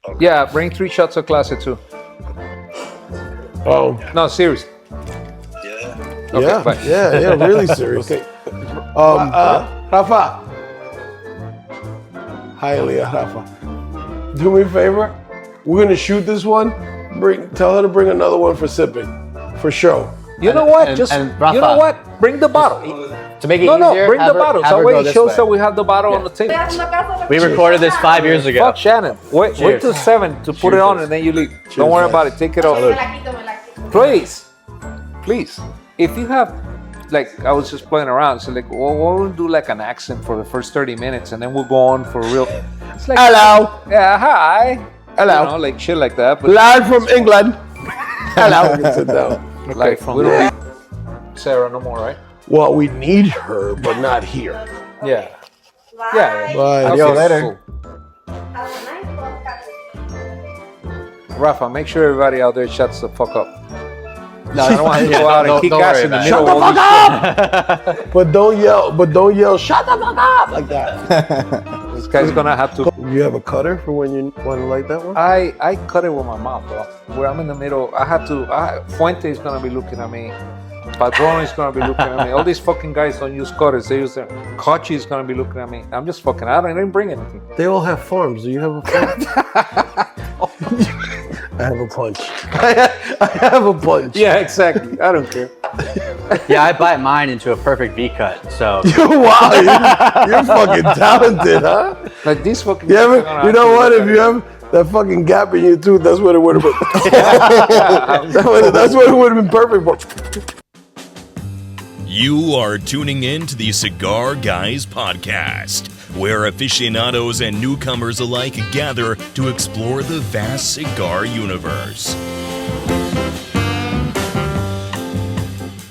Okay. Yeah, bring 3 shots of classic too. Oh, No, seriously. Yeah. Okay, bye. yeah, really serious. Okay. Rafa. Hi, Leah, Rafa. Do me a favor. We're gonna shoot this one. Tell her to bring another one for sipping, for show. You know what? and Just Rafa, you know what? Bring the bottle. To make it No, easier, bring the bottle. have So her way go it this shows way. that we have the bottle on the table. We recorded this 5 years ago. Fuck Shannon. Wait Cheers. till 7 to put it on and then you leave. Don't worry about it. Take it off. Please. If you have, like, I was just playing around. So like, well, we'll do like an accent for the first 30 minutes and then we'll go on for real. It's like, Hello. yeah, hi. Hello. You know, like shit like that. But Live from England. Hello. Sit down. like, we don't need Sarah no more, right? Well, we need her, but not here. Yeah. Yeah. Bye. Okay, Yo, later. cool. Rafa, make sure everybody out there shuts the fuck up. No, I don't want to go out and kick don't ass worry in the about it. middle of all this shit. But don't yell, shut the fuck up like that. This guy's gonna have to. You have a cutter for when you want to light that one? I cut it with my mouth, bro. Where I'm in the middle, Fuente is gonna be looking at me. Padron is gonna be looking at me. All these fucking guys don't use cutters. They use their. Kochi is gonna be looking at me. I'm just fucking out. I didn't bring anything. They all have farms. Do you have a farm? I have a punch. I have a punch. Yeah, exactly. I don't care. Yeah, I bite mine into a perfect V cut. So Wow, you're fucking talented, huh? Like these fucking. You guys are ever, you gonna know have to what? look If at you it. have that fucking gap in your tooth, that's what it would have been. That's what it would have been perfect for. You are tuning in to the Cigar Guys Podcast, where aficionados and newcomers alike gather to explore the vast cigar universe.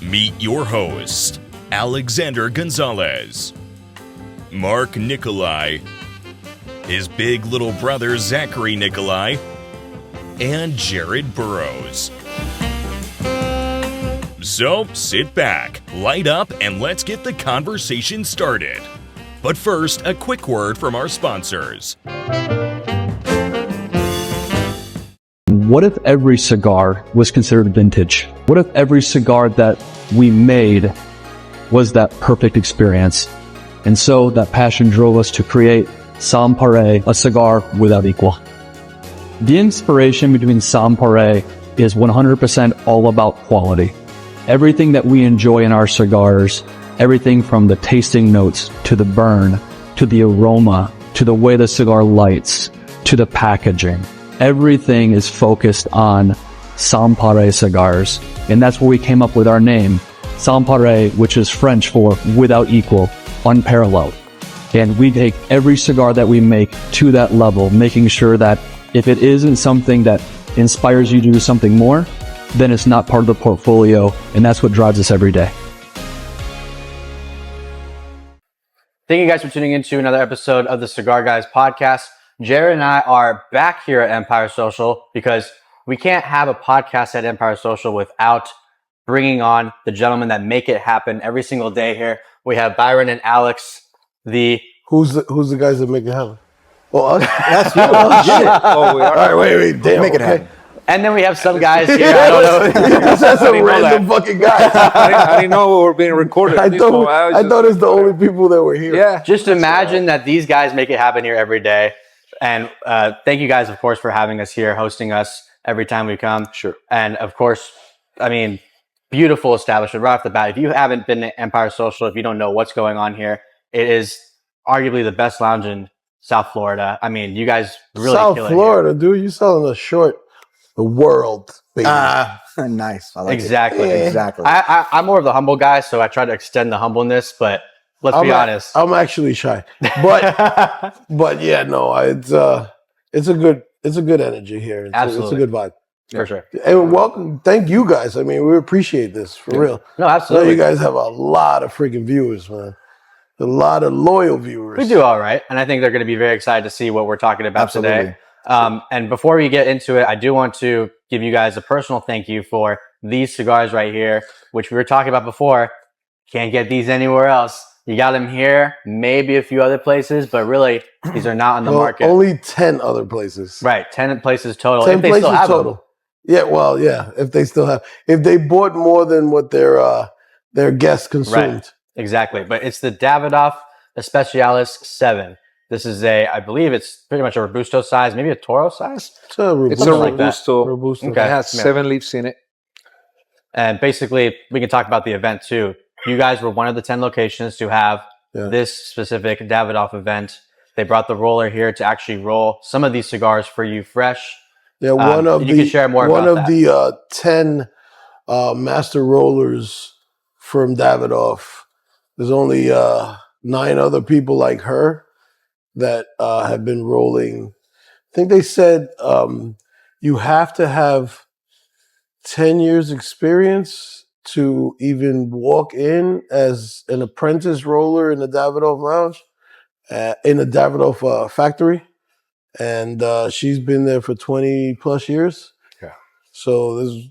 Meet your host, Alexander Gonzalez, Mark Nikollaj, his big little brother Zachary Nikollaj, and Jared Burrows. So sit back, light up, and let's get the conversation started. But first, a quick word from our sponsors. What if every cigar was considered vintage? What if every cigar that we made was that perfect experience? And so that passion drove us to create Sans Pareil, a cigar without equal. The inspiration between Sans Pareil is 100% all about quality. Everything that we enjoy in our cigars, everything from the tasting notes to the burn, to the aroma, to the way the cigar lights, to the packaging, everything is focused on Sans Pareil cigars. And that's where we came up with our name, Sans Pareil, which is French for without equal, unparalleled. And we take every cigar that we make to that level, making sure that if it isn't something that inspires you to do something more, then it's not part of the portfolio, and that's what drives us every day. thank you guys for tuning in to another episode of the Cigar Guys Podcast. Jared and I are back here at Empire Social because we can't have a podcast at Empire Social without bringing on the gentlemen that make it happen every single day here. We have Byron and Alex, Who's the guys that make it happen? Well, us? That's you. Oh, shit. Oh, we All are. right, wait, damn. Make it okay. happen. and then we have some guys here. I don't know. That's some didn't know random fucking guys. I didn't know we were being recorded. I thought it's the only people that were here. Yeah. Just imagine that these guys make it happen here every day. And thank you guys, of course, for having us here, hosting us every time we come. Sure. And of course, I mean, beautiful establishment right off the bat. If you haven't been to Empire Social, if you don't know what's going on here, it is arguably the best lounge in South Florida. I mean, you guys really South kill it Florida, dude. You selling a short, the world, baby. Nice. I like Exactly. It. Exactly. I'm more of the humble guy, so I try to extend the humbleness, but let's be honest. I'm actually shy, but yeah, no, it's a good energy here. It's a Absolutely. good vibe. For sure. And welcome. Thank you guys. I mean, we appreciate this for real. No, I know absolutely. you guys have a lot of freaking viewers, man. A lot of loyal viewers. We do all right. And I think they're going to be very excited to see what we're talking about Absolutely. today. And before we get into it, I do want to give you guys a personal thank you for these cigars right here, which we were talking about before. Can't get these anywhere else. You got them here, maybe a few other places, but really, these are not on the market. Only 10 other places. Right, 10 places total. 10 if they places still have total. them. Yeah, well, yeah, if they still have. If they bought more than what their guests consumed. Right, exactly. But it's the Davidoff Especiales 7. This is I believe it's pretty much a Robusto size, maybe a Toro size. It's a Robusto. It's a Robusto. Robusto. Okay. It has 7 leaves in it. And basically, we can talk about the event too. You guys were one of the 10 locations to have this specific Davidoff event. They brought the roller here to actually roll some of these cigars for you fresh. Yeah, you can share more about that. the 10 master rollers from Davidoff. There's only 9 other people like her that have been rolling. I think they said you have to have 10 years experience to even walk in as an apprentice roller in the Davidoff lounge, in the Davidoff factory. And she's been there for 20 plus years. Yeah. So there's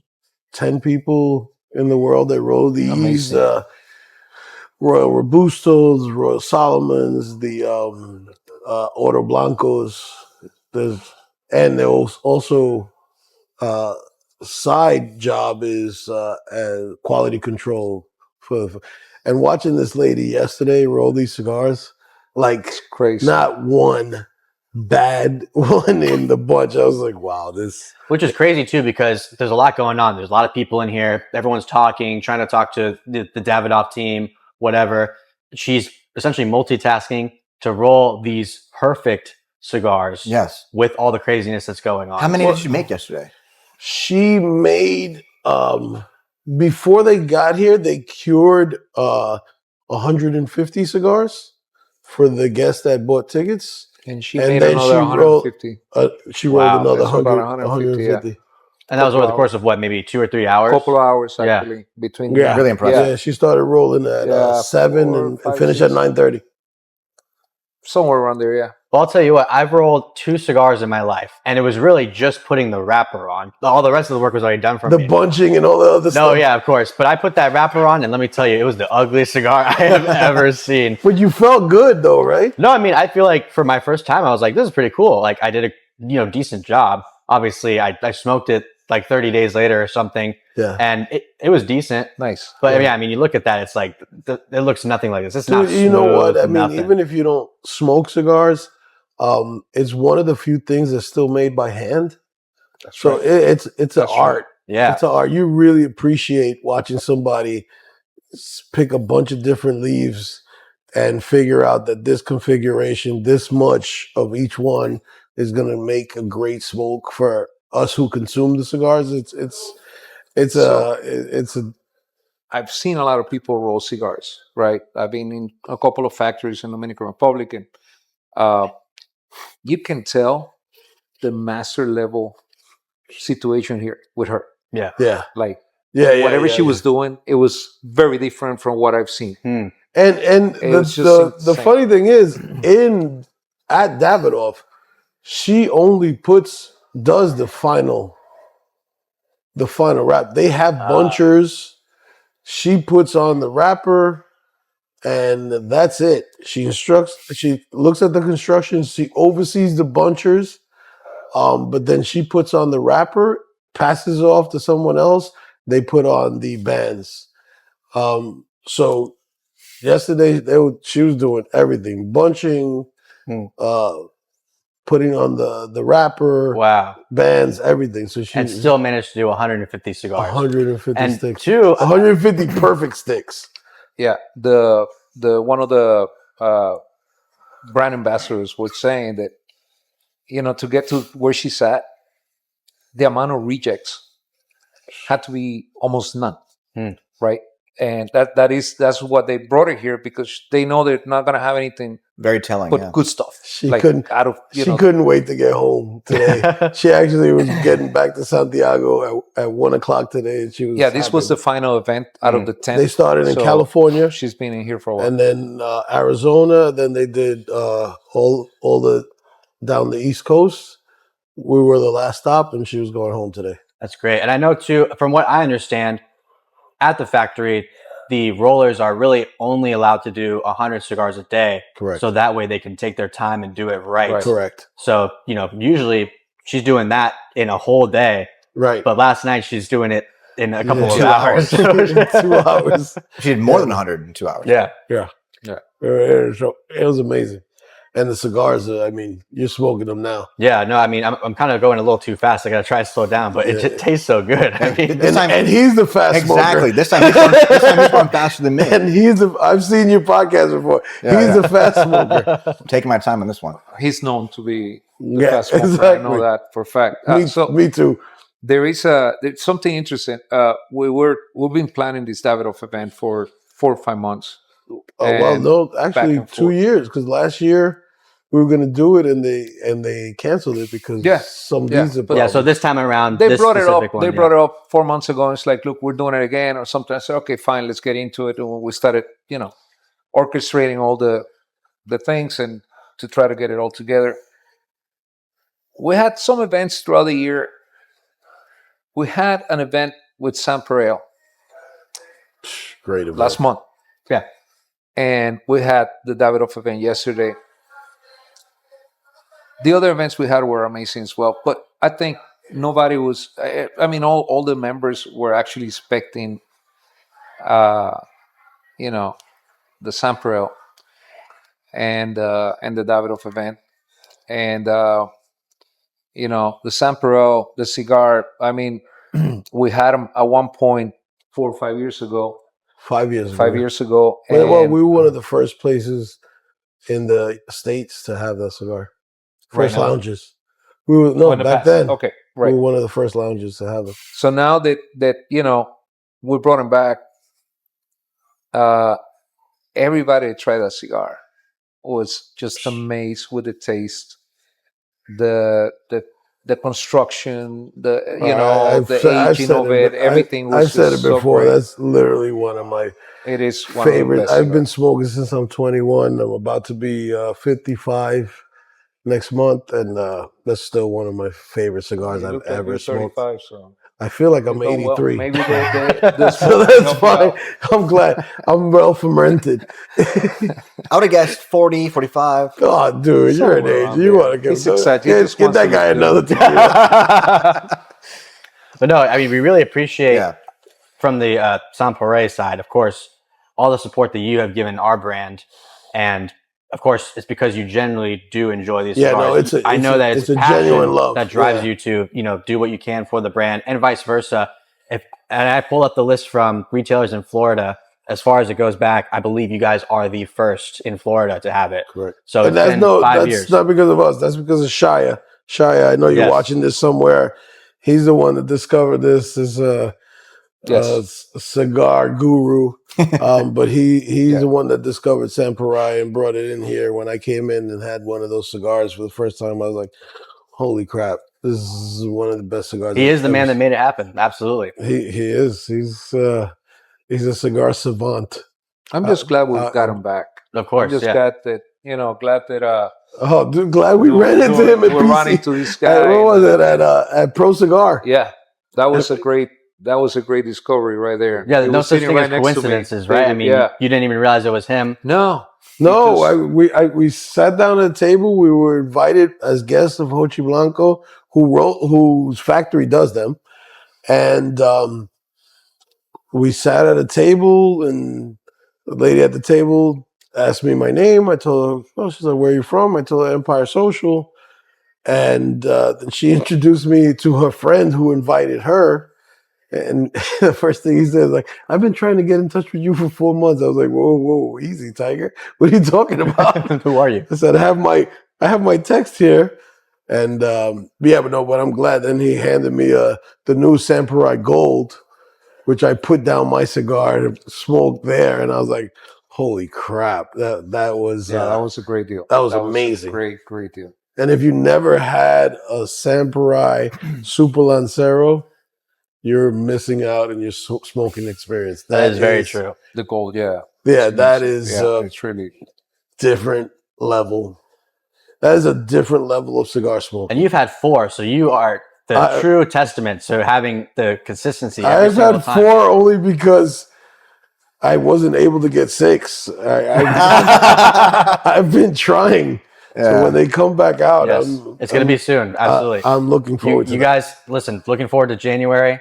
10 people in the world that roll these Royal Robustos, Royal Solomons, the Oro Blancos. And there also side job is quality control and watching this lady yesterday roll these cigars, like It's crazy. not one bad one in the bunch. I was like, wow, this. Which is crazy too, because there's a lot going on. There's a lot of people in here. Everyone's talking, trying to talk to the Davidoff team, whatever. She's essentially multitasking to roll these perfect cigars. Yes. With all the craziness that's going on. How many did you make yesterday? She made before they got here, they cured 150 cigars for the guests that bought tickets. And she made another 150. She rolled another that's about 150. Yeah. And that was over the course of what, maybe 2 or 3 hours? A couple of hours actually between. Yeah, Really impressive. Yeah, she started rolling at 7 and finished at 9:30. Somewhere around there, yeah. Well, I'll tell you what, I've rolled 2 cigars in my life, and it was really just putting the wrapper on. All the rest of the work was already done for me. The bunching and all the other stuff. No, yeah, of course. But I put that wrapper on, and let me tell you, it was the ugliest cigar I have ever seen. But you felt good though, right? No, I mean, I feel like for my first time, I was like, this is pretty cool. Like, I did a decent job. Obviously, I smoked it like 30 days later or something. Yeah. And it was decent. Nice. But yeah, I mean, you look at that, it's like, it looks nothing like this. It's not You know what? I mean, nothing. even if you don't smoke cigars, it's one of the few things that's still made by hand. That's So right. it's an That's art. Yeah. It's an art. You really appreciate watching somebody pick a bunch of different leaves and figure out that this configuration, this much of each one is going to make a great smoke for us who consume the cigars. I've seen a lot of people roll cigars, right? I've been in a couple of factories in Dominican Republic, and you can tell the master level situation here with her. Yeah. Yeah. Like Yeah. whatever she was doing, it was very different from what I've seen. And It was just the insane. funny thing is, at Davidoff, she only does the final wrap. They have bunchers. She puts on the wrapper, and that's it. She looks at the construction, she oversees the bunchers, but then she puts on the wrapper, passes it off to someone else, they put on the bands. So yesterday she was doing everything, bunching, putting on the wrapper, Wow. bands, everything. So she And still managed to do 150 cigars. 150 And sticks. 150 perfect sticks. Yeah, the one of the brand ambassadors was saying that, to get to where she's at, the amount of rejects had to be almost none, right? And that's what they brought her here, because they know they're not gonna have anything Very telling. but Yeah. good stuff. She like couldn't. out of She couldn't wait to get home today. She actually was getting back to Santiago at 1:00 today, and she was. Yeah, this was the final event out of the 10. They started in So California, She's been in here for a while. and then Arizona. Then they did all the down the East Coast. We were the last stop, and she was going home today. That's great. And I know too, from what I understand, at the factory, the rollers are really only allowed to do 100 cigars a day. Correct. So that way they can take their time and do it right. Correct. So, usually she's doing that in a whole day. Right. But last night she's doing it in a couple of 2 hours. 2 hours. She did more than 100 in 2 hours. Yeah. So it was amazing. And the cigars, I mean, you're smoking them now. Yeah, no, I mean, I'm kind of going a little too fast. I got to try to slow down, but it just tastes so good. I mean, And he's the fast Exactly. smoker. This time he's going faster than me. And I've seen your podcast before. He's the fast smoker. I'm taking my time on this one. He's known to be the fast smoker. Exactly. I know that for a fact. Me too. There's something interesting. We've been planning this Davidoff event for 4 or 5 months. Actually 2 years, because last year we were going to do it and they canceled it because some visa problems. Yeah, so this time around, they brought it up. They brought it up 4 months ago. And it's like, look, we're doing it again or something. I said, okay, fine, let's get into it. And we started, orchestrating all the things and to try to get it all together. We had some events throughout the year. We had an event with Sam Burrows Great event. last month. Yeah. And we had the Davidoff event yesterday. The other events we had were amazing as well. But I think nobody was, all the members were actually expecting, the Sam Burrows and the Davidoff event. And, the Sam Burrows, the cigar, we had them at one point 4 or 5 years ago. 5 years ago. 5 years ago. Well, we were one of the first places in the States to have that cigar. First lounges. We were back then. Okay, right. We were one of the first lounges to have it. So now that we brought him back, everybody that tried that cigar was just amazed with the taste, the construction, the aging of it, everything was I've said it so before. great. That's literally one of my favorites. I've been smoking since I'm 21. I'm about to be 55 next month, and that's still one of my favorite cigars I've ever smoked. So. I feel like I'm 83. Well, maybe so that's fine. I'm glad. I'm well fermented. I would have guessed 40, 45. Oh, dude, you're an age. You want to get that guy another tequila. But no, I mean, we really appreciate from the Sam Burrows side, of course, all the support that you have given our brand. And of course, it's because you generally do enjoy these cigars. I know that it's a genuine love that drives you to, do what you can for the brand, and vice versa. And I pulled up the list from retailers in Florida. As far as it goes back, I believe you guys are the first in Florida to have it. Correct. So it's been 5 years. That's not because of us. That's because of Shia. Shia, I know you're watching this somewhere. He's the one that discovered this as a cigar guru. But he's the one that discovered Sam Burrows and brought it in here. When I came in and had one of those cigars for the first time, I was like, holy crap, this is one of the best cigars. He is the man that made it happen. Absolutely. He is. He's a cigar savant. I'm just glad we got him back. Of course. I'm just glad that oh, dude, glad we ran into him at we're PC. running to this guy. What was it at Pro Cigar? Yeah, that was a great discovery right there. Yeah, no such thing as coincidences, right? I mean, you didn't even realize it was him. No, we sat down at a table. We were invited as guests of Hochi Blanco, whose factory does them, and we sat at a table, and the lady at the table asked me my name. I told her, she's like, where are you from? I told her Empire Social. And then she introduced me to her friend who invited her. And the first thing he said is like, I've been trying to get in touch with you for 4 months. I was like, whoa, easy, Tiger. What are you talking about? Who are you? I said, I have my text here. And but I'm glad. Then he handed me the new Sam Burrows Gold, which I put down my cigar and smoked there. And I was like, holy crap. That was a great deal. That was amazing. Great deal. And if you never had a Sam Burrows Super Lancero, you're missing out in your smoking experience. That is very true. The Gold, yeah. Yeah, that is it's really different level. That is a different level of cigar smoke. And you've had 4, so you are the true testament to having the consistency. I've had 4 only because I wasn't able to get 6. I've been trying. So when they come back out, Yes. It's going to be soon. Absolutely. I'm looking forward to you that. guys, listen, looking forward to January.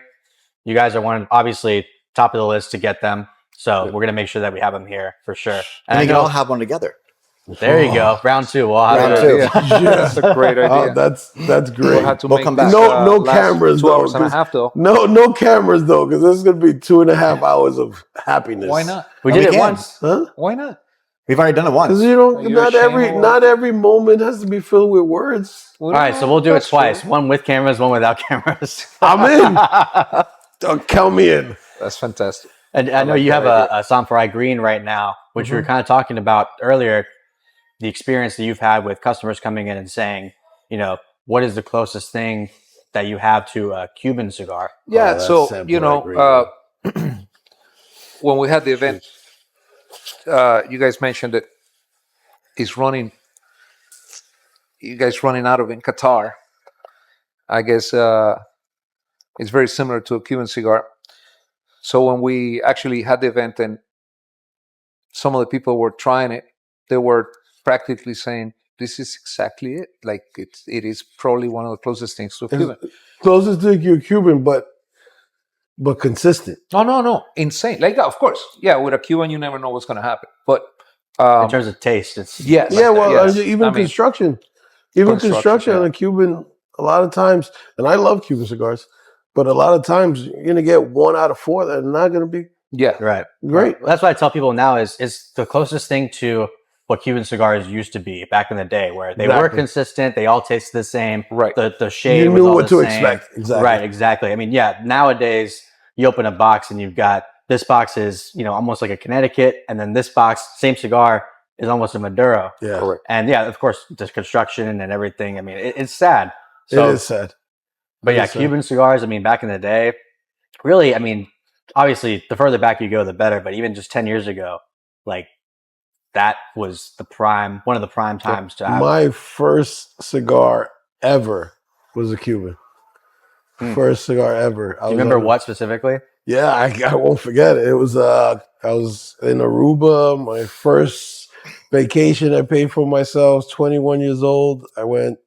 You guys are obviously top of the list to get them. So we're going to make sure that we have them here for sure. And we can all have one together. There you go. Round 2. We'll have Round it. 2. That's a great idea. That's great. We'll have to We'll make come back. this, No last cameras 2 though. hours and a half though. No cameras though, because this is gonna be 2.5 hours of happiness. Why not? We No, did we it can. once. Huh? Why not? We've already done it once. Because You're ashamed not every moment has to be filled with words. All right, so we'll do it twice. One with cameras, one without cameras. I'm in. Count me in. That's fantastic. And I know like you have that a Samurai Green right now, which we were kind of talking about earlier, the experience that you've had with customers coming in and saying, what is the closest thing that you have to a Cuban cigar? Yeah, that's so Samurai when we had the event, you guys mentioned that you guys running out of in Qatar. I guess it's very similar to a Cuban cigar. So when we actually had the event and some of the people were trying it, they were practically saying, this is exactly it. Like it is probably one of the closest things to a Cuban. Closest to your Cuban, but consistent. No. Insane. Like, of course. Yeah, with a Cuban, you never know what's going to happen. But In terms of taste, it's yes. Yeah, well, yes. even I mean, construction. Even construction yeah. on a Cuban, a lot of times, and I love Cuban cigars, but a lot of times you're going to get 1 out of 4 that are not going to be Yeah. right. great. That's what I tell people now is the closest thing to what Cuban cigars used to be back in the day, where they were Exactly. consistent, they all tasted the same. Right. The shade You was knew all what the to same. expect. Exactly. Right, exactly. I mean, yeah, nowadays you open a box and you've got this box is, almost like a Connecticut, and then this box, same cigar, is almost a Maduro. Yeah. Correct. And yeah, of course, the construction and everything. I mean, it's sad. So, It is sad. but It yeah, is sad. Cuban cigars, I mean, back in the day, really, I mean, obviously, the further back you go, the better. But even just 10 years ago, like, that was one of the prime times to have. My first cigar ever was a Cuban. First cigar ever. Do you remember what specifically? Yeah, I won't forget it. It was I was in Aruba, my first vacation I paid for myself, 21 years old. I went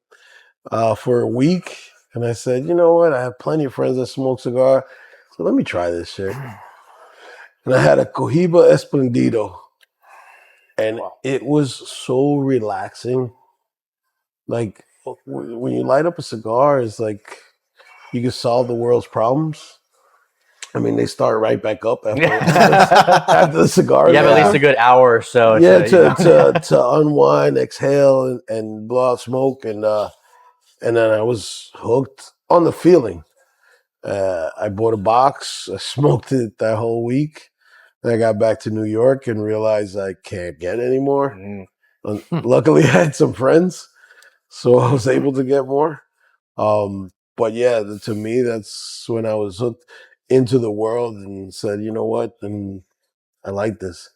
for a week and I said, you know what? I have plenty of friends that smoke cigar. So let me try this shit. And I had a Cohiba Esplendido. And it was so relaxing. Like when you light up a cigar, it's like you can solve the world's problems. I mean, they start right back up after the cigar. You have at least a good hour or so. Yeah, to unwind, exhale, and blow out smoke, and then I was hooked on the feeling. I bought a box. I smoked it that whole week. Then I got back to New York and realized I can't get any more. Luckily, I had some friends, so I was able to get more. But yeah, to me, that's when I was hooked into the world and said, you know what, and I like this.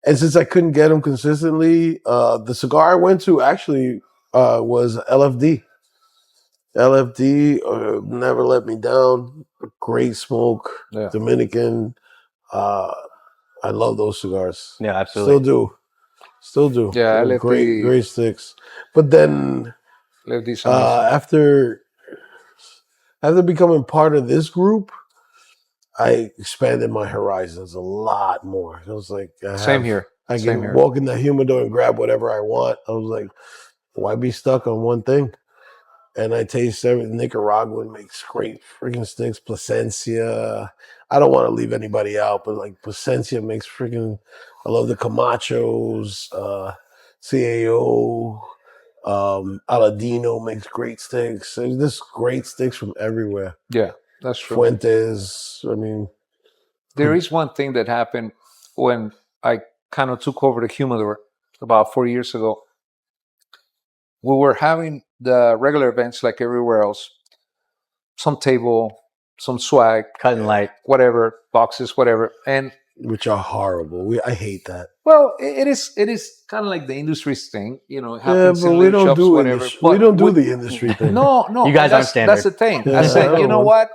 And since I couldn't get them consistently, the cigar I went to actually was LFD. LFD never let me down. Great smoke, Dominican. I love those cigars. Yeah, absolutely. Still do. Yeah, They're LFD. great sticks. But then after becoming part of this group, I expanded my horizons a lot more. It was like Same here. I can walk in the humidor and grab whatever I want. I was like, why be stuck on one thing? And I taste everything. Nicaraguan makes great freaking sticks. Plasencia. I don't want to leave anybody out, but like Plasencia makes freaking. I love the Camachos. CAO. Aladino makes great sticks. There's just great sticks from everywhere. Yeah, that's true. Fuentes. I mean, there is one thing that happened when I kind of took over the humidor about 4 years ago. We were having the regular events like everywhere else. Some table, some swag, cut and light, whatever, boxes, whatever, and which are horrible. I hate that. Well, it is kind of like the industry's thing, It happens but in we little don't shops, do whatever. industry. We don't do the industry thing. No. You guys aren't standard. That's the thing. Yeah, I said, you know want- what?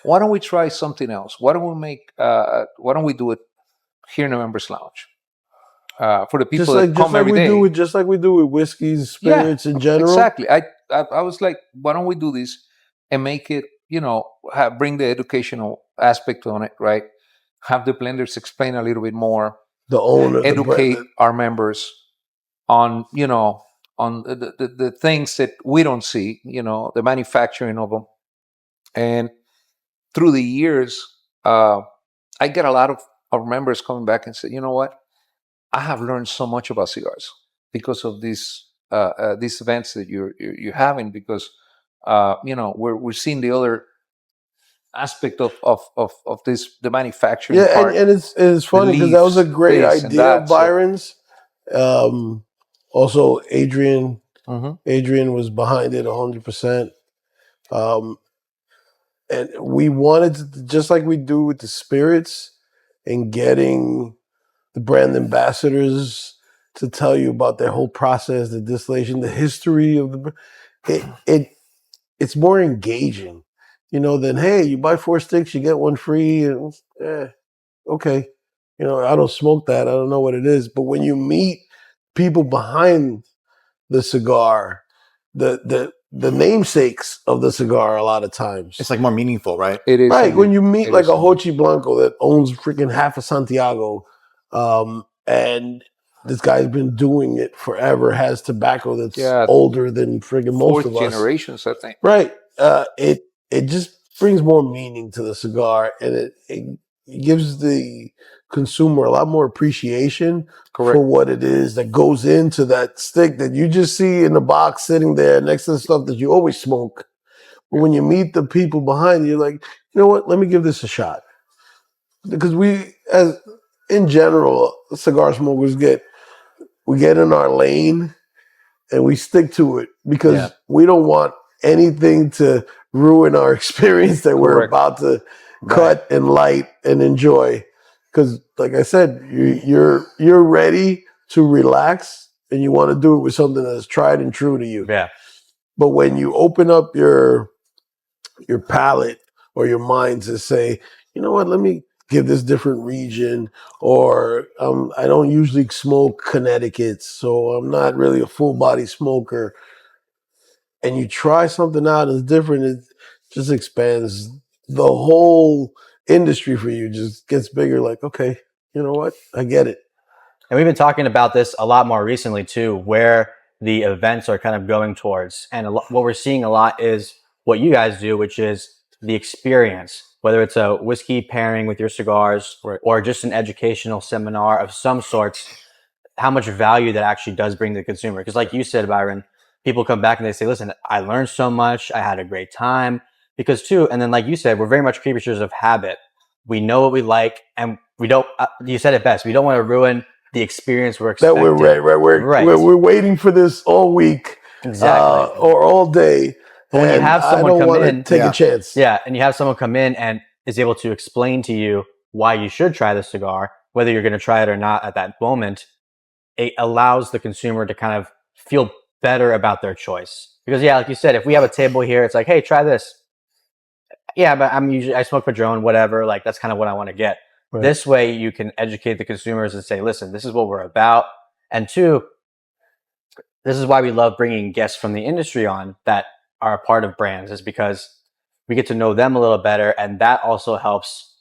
Why don't we try something else? Why don't we do it here in the members lounge. For the people that come every day. Just like we do with whiskeys, spirits in general. Exactly. I was like, why don't we do this and make it, bring the educational aspect on it, right? Have the blenders explain a little bit more. The owner, educate our members on, on the things that we don't see, the manufacturing of them. And through the years, I get a lot of our members coming back and say, you know what? I have learned so much about cigars because of these events that you're having, because we're seeing the other aspect of this, the manufacturing part. And it's funny because that was a great idea of Byron's. Also, Adrian was behind it 100%. And we wanted to, just like we do with the spirits, and getting the brand ambassadors to tell you about their whole process, the distillation, the history of it's more engaging, than, hey, you buy 4 sticks, you get 1 free, and okay. I don't smoke that. I don't know what it is. But when you meet people behind the cigar, the namesakes of the cigar, a lot of times it's like more meaningful, right? It is right. When you meet like a Hochi Blanco that owns freaking half of Santiago, and this guy's been doing it forever, has tobacco that's older than friggin' most of us. 4 generations, I think. Right. It just brings more meaning to the cigar, and it gives the consumer a lot more appreciation for what it is that goes into that stick that you just see in the box sitting there next to the stuff that you always smoke. But when you meet the people behind you, you're like, you know what? Let me give this a shot. Because in general, cigar smokers get in our lane and we stick to it because we don't want anything to ruin our experience that we're about to cut and light and enjoy. Because, like I said, you're ready to relax and you want to do it with something that's tried and true to you. Yeah. But when you open up your palate or your mind to say, you know what, let me give this different region, or I don't usually smoke Connecticut, so I'm not really a full body smoker. And you try something out that's different, it just expands the whole industry for you, just gets bigger. Like, okay, you know what? I get it. And we've been talking about this a lot more recently too, where the events are kind of going towards. And what we're seeing a lot is what you guys do, which is the experience, whether it's a whiskey pairing with your cigars or just an educational seminar of some sorts, how much value that actually does bring to the consumer. Because like you said, Byron, people come back and they say, listen, I learned so much. I had a great time. Because too, and then like you said, we're very much creatures of habit. We know what we like, and we don't, you said it best, we don't want to ruin the experience we're expecting. We're waiting for this all week. Exactly. Or all day. But when you have someone come in, take a chance. Yeah, and you have someone come in and is able to explain to you why you should try the cigar, whether you're going to try it or not at that moment, it allows the consumer to kind of feel better about their choice. Because like you said, if we have a table here, it's like, hey, try this. Yeah, but I smoke Padron, whatever. Like, that's kind of what I want to get. Right. This way, you can educate the consumers and say, listen, this is what we're about. And 2, this is why we love bringing guests from the industry on that are a part of brands, is because we get to know them a little better. And that also helps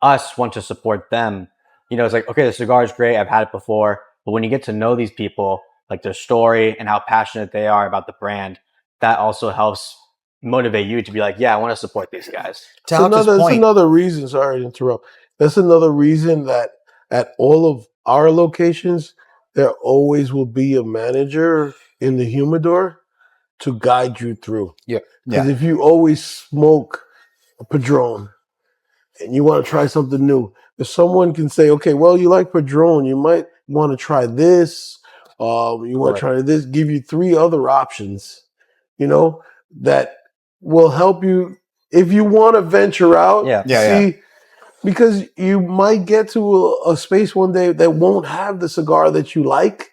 us want to support them. It's like, okay, the cigar is great. I've had it before. But when you get to know these people, like their story and how passionate they are about the brand, that also helps motivate you to be like, yeah, I want to support these guys. That's another reason, sorry to interrupt. That's another reason that at all of our locations, there always will be a manager in the humidor to guide you through. Yeah. Because if you always smoke a Padron and you want to try something new, if someone can say, okay, well, you like Padron, you might want to try this, you want to try this, give you 3 other options, that will help you if you want to venture out. Because you might get to a space one day that won't have the cigar that you like,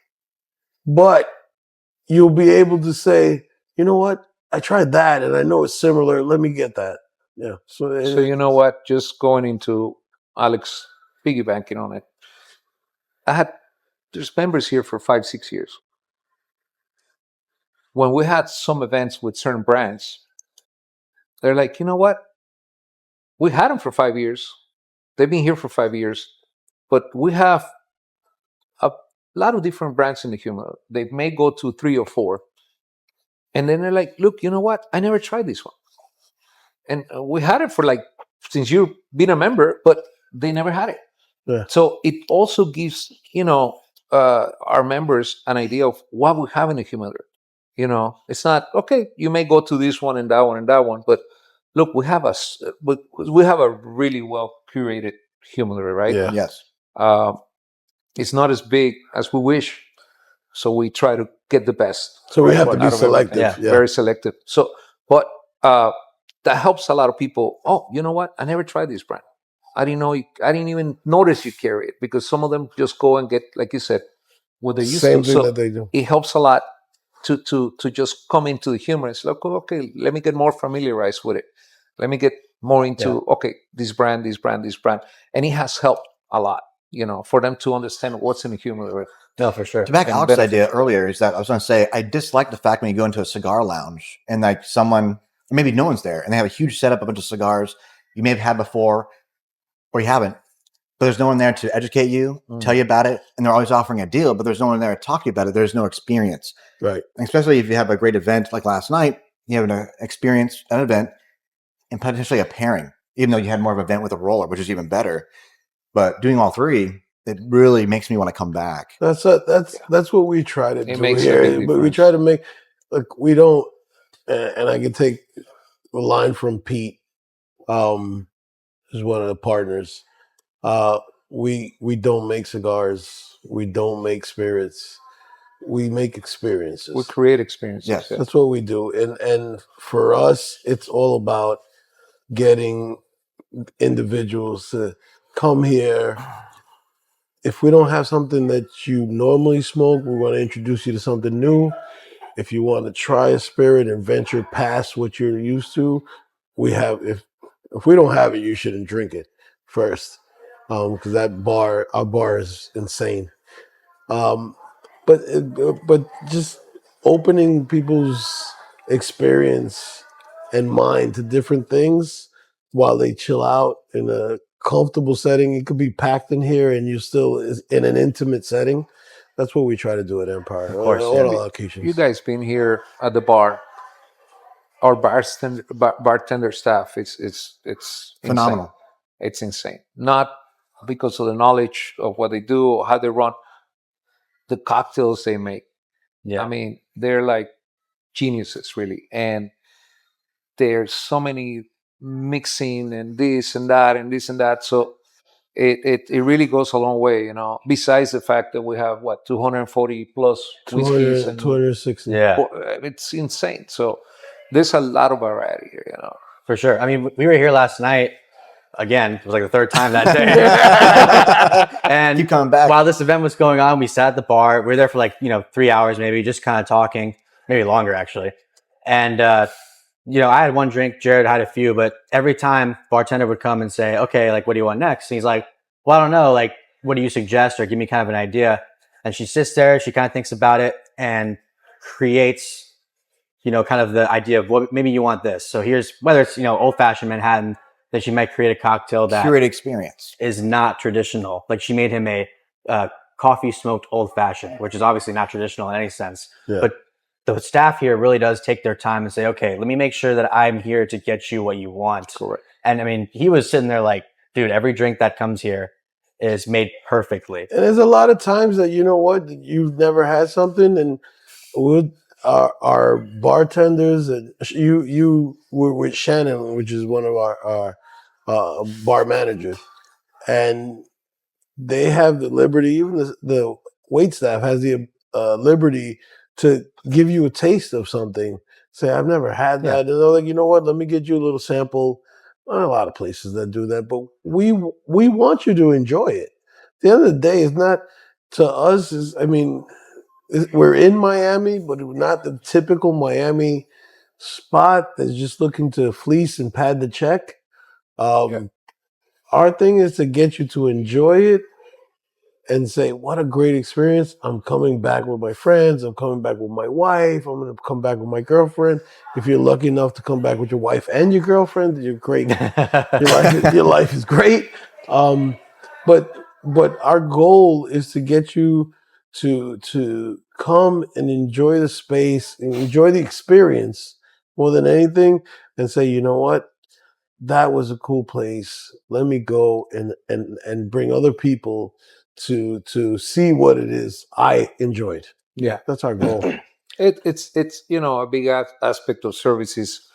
but you'll be able to say, you know what, I tried that and I know it's similar, let me get that. Yeah. So you know what, just going into Alex piggybacking on it, there's members here for 5-6 years. When we had some events with certain brands, they're like, you know what? We had them for 5 years. They've been here for 5 years, but we have a lot of different brands in the humidor. They may go to 3 or 4. And then they're like, look, you know what? I never tried this one. And we had it for since you've been a member, but they never had it. Yeah. So it also gives, our members an idea of what we have in the humidor. It's not, okay, you may go to this one and that one and that one, but look, we have a really well curated humidor, right? Yeah. Yes. It's not as big as we wish, so we try to get the best. So we have to out be of selective. everything. Yeah. Very selective. So, but that helps a lot of people. Oh, you know what? I never tried this brand. I didn't know. I didn't even notice you carry it, because some of them just go and get, like you said, what they used Same to. thing So that they do. it helps a lot to just come into the humor. It's like, okay, let me get more familiarized with it. Let me get more into this brand, and it has helped a lot. For them to understand what's in the humor. No, for sure. To back And Alex's benefit. idea earlier is that I was going to say, I dislike the fact when you go into a cigar lounge and someone, or maybe no one's there, and they have a huge setup, a bunch of cigars you may have had before or you haven't, but there's no one there to educate you, tell you about it, and they're always offering a deal, but there's no one there to talk to you about it. There's no experience. Right. And especially if you have a great event like last night, you have an experience at an event and potentially a pairing, even though you had more of an event with a roller, which is even better. But doing all three, it really makes me want to come back. That's what we try to do makes a here. big But we difference. try to make, we don't, and I can take a line from Pete, who's one of the partners. We don't make cigars. We don't make spirits. We make experiences. We create experiences. Yes. That's what we do. And for us, it's all about getting individuals to come here. If we don't have something that you normally smoke, we want to introduce you to something new. If you want to try a spirit and venture past what you're used to, we have. If we don't have it, you shouldn't drink it first, because our bar is insane. But just opening people's experience and mind to different things while they chill out in a comfortable setting. It could be packed in here and you're still in an intimate setting. That's what we try to do at Empire. Of course, on all occasions. You guys been here at the bar. Our bartender staff, it's Phenomenal. insane. It's insane. Not because of the knowledge of what they do or how they run, the cocktails they make. Yeah. I mean, they're like geniuses, really. And there's so many mixing and this and that and this and that. So it really goes a long way, besides the fact that we have 240 plus whiskeys and 260. Yeah, it's insane. So there's a lot of variety here, for sure. I mean, we were here last night. Again, it was like the third time that day. And Keep coming back. while this event was going on, we sat at the bar. We were there for 3 hours maybe, just kind of talking, maybe longer actually. And, I had one drink, Jared had a few, but every time bartender would come and say, okay, what do you want next? And he's like, well, I don't know. What do you suggest? Or give me kind of an idea. And she sits there, she kind of thinks about it and creates, kind of the idea of what maybe you want this. So here's, whether it's, old fashioned Manhattan, that she might create a cocktail that Curated experience. is not traditional. She made him a coffee smoked old fashioned, which is obviously not traditional in any sense. Yeah. But the staff here really does take their time and say, okay, let me make sure that I'm here to get you what you want. Correct. And I mean, he was sitting there like, dude, every drink that comes here is made perfectly. And there's a lot of times that, you've never had something, and with our bartenders, and you were with Shannon, which is one of our bar managers, and they have the liberty, even the wait staff has the liberty to give you a taste of something. Say, I've never had that. And they're like, you know what, let me get you a little sample. Not a lot of places that do that, but we want you to enjoy it. At the end of the day, it's not, to us, we're in Miami, but we're not the typical Miami spot that's just looking to fleece and pad the check. Our thing is to get you to enjoy it and say, what a great experience. I'm coming back with my friends. I'm coming back with my wife. I'm going to come back with my girlfriend. If you're lucky enough to come back with your wife and your girlfriend, you're great. your life is great. But our goal is to get you to come and enjoy the space and enjoy the experience more than anything, and say, you know what, that was a cool place. Let me go and bring other people to see what it is I enjoyed. Yeah, That's our goal. it's a big aspect of service is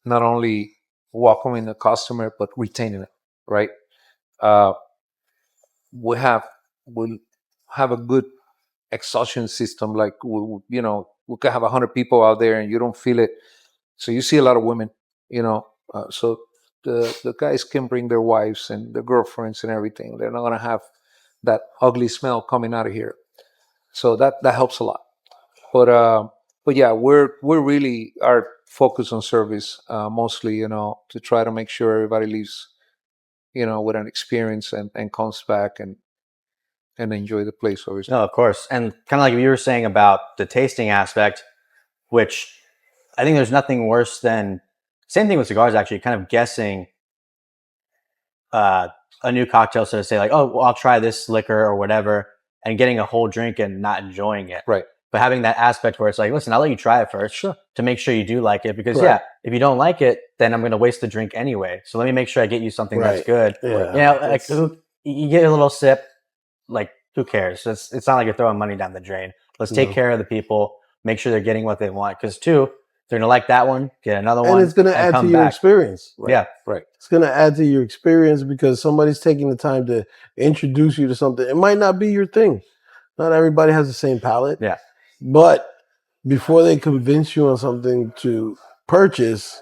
not only welcoming the customer but retaining it, right? Uh, we'll have a good exhaustion system. Like we could have 100 people out there and you don't feel it. So you see a lot of women, so the guys can bring their wives and their girlfriends and everything. They're not gonna have that ugly smell coming out of here. So that helps a lot. But yeah, we're really are focused on service mostly, to try to make sure everybody leaves, with an experience and comes back and enjoy the place. Obviously. No, of course. And kind of like you were saying about the tasting aspect, which I think there's nothing worse than, same thing with cigars, actually, kind of guessing a new cocktail. So to say like, oh, well, I'll try this liquor or whatever, and getting a whole drink and not enjoying it. Right. But having that aspect where it's like, listen, I'll let you try it first to make sure you do like it. Because if you don't like it, then I'm going to waste the drink anyway. So let me make sure I get you something that's good. Yeah. Like you get a little sip, like who cares? It's not like you're throwing money down the drain. Let's take care of the people, make sure they're getting what they want. Because they're going to like that one, get another one. And it's going to add to your experience. Right. Yeah. Right. It's going to add to your experience because somebody's taking the time to introduce you to something. It might not be your thing. Not everybody has the same palate. Yeah. But before they convince you on something to purchase,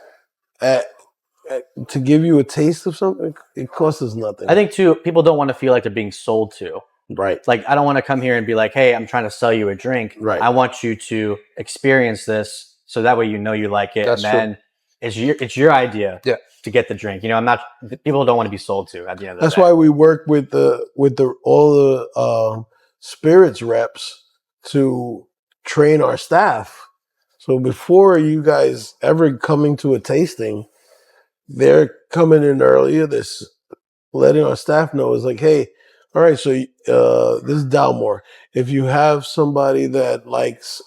to give you a taste of something, it costs us nothing. I think, too, people don't want to feel like they're being sold to. Right. Like, I don't want to come here and be like, hey, I'm trying to sell you a drink. Right. I want you to experience this so that way you know you like it. That's and then it's your idea to get the drink. People don't want to be sold to at the end of the day. That's why we work with all the spirits reps to train our staff. So before you guys ever coming to a tasting, they're coming in earlier. This letting our staff know is like, hey, all right, so this is Dalmore. If you have somebody that likes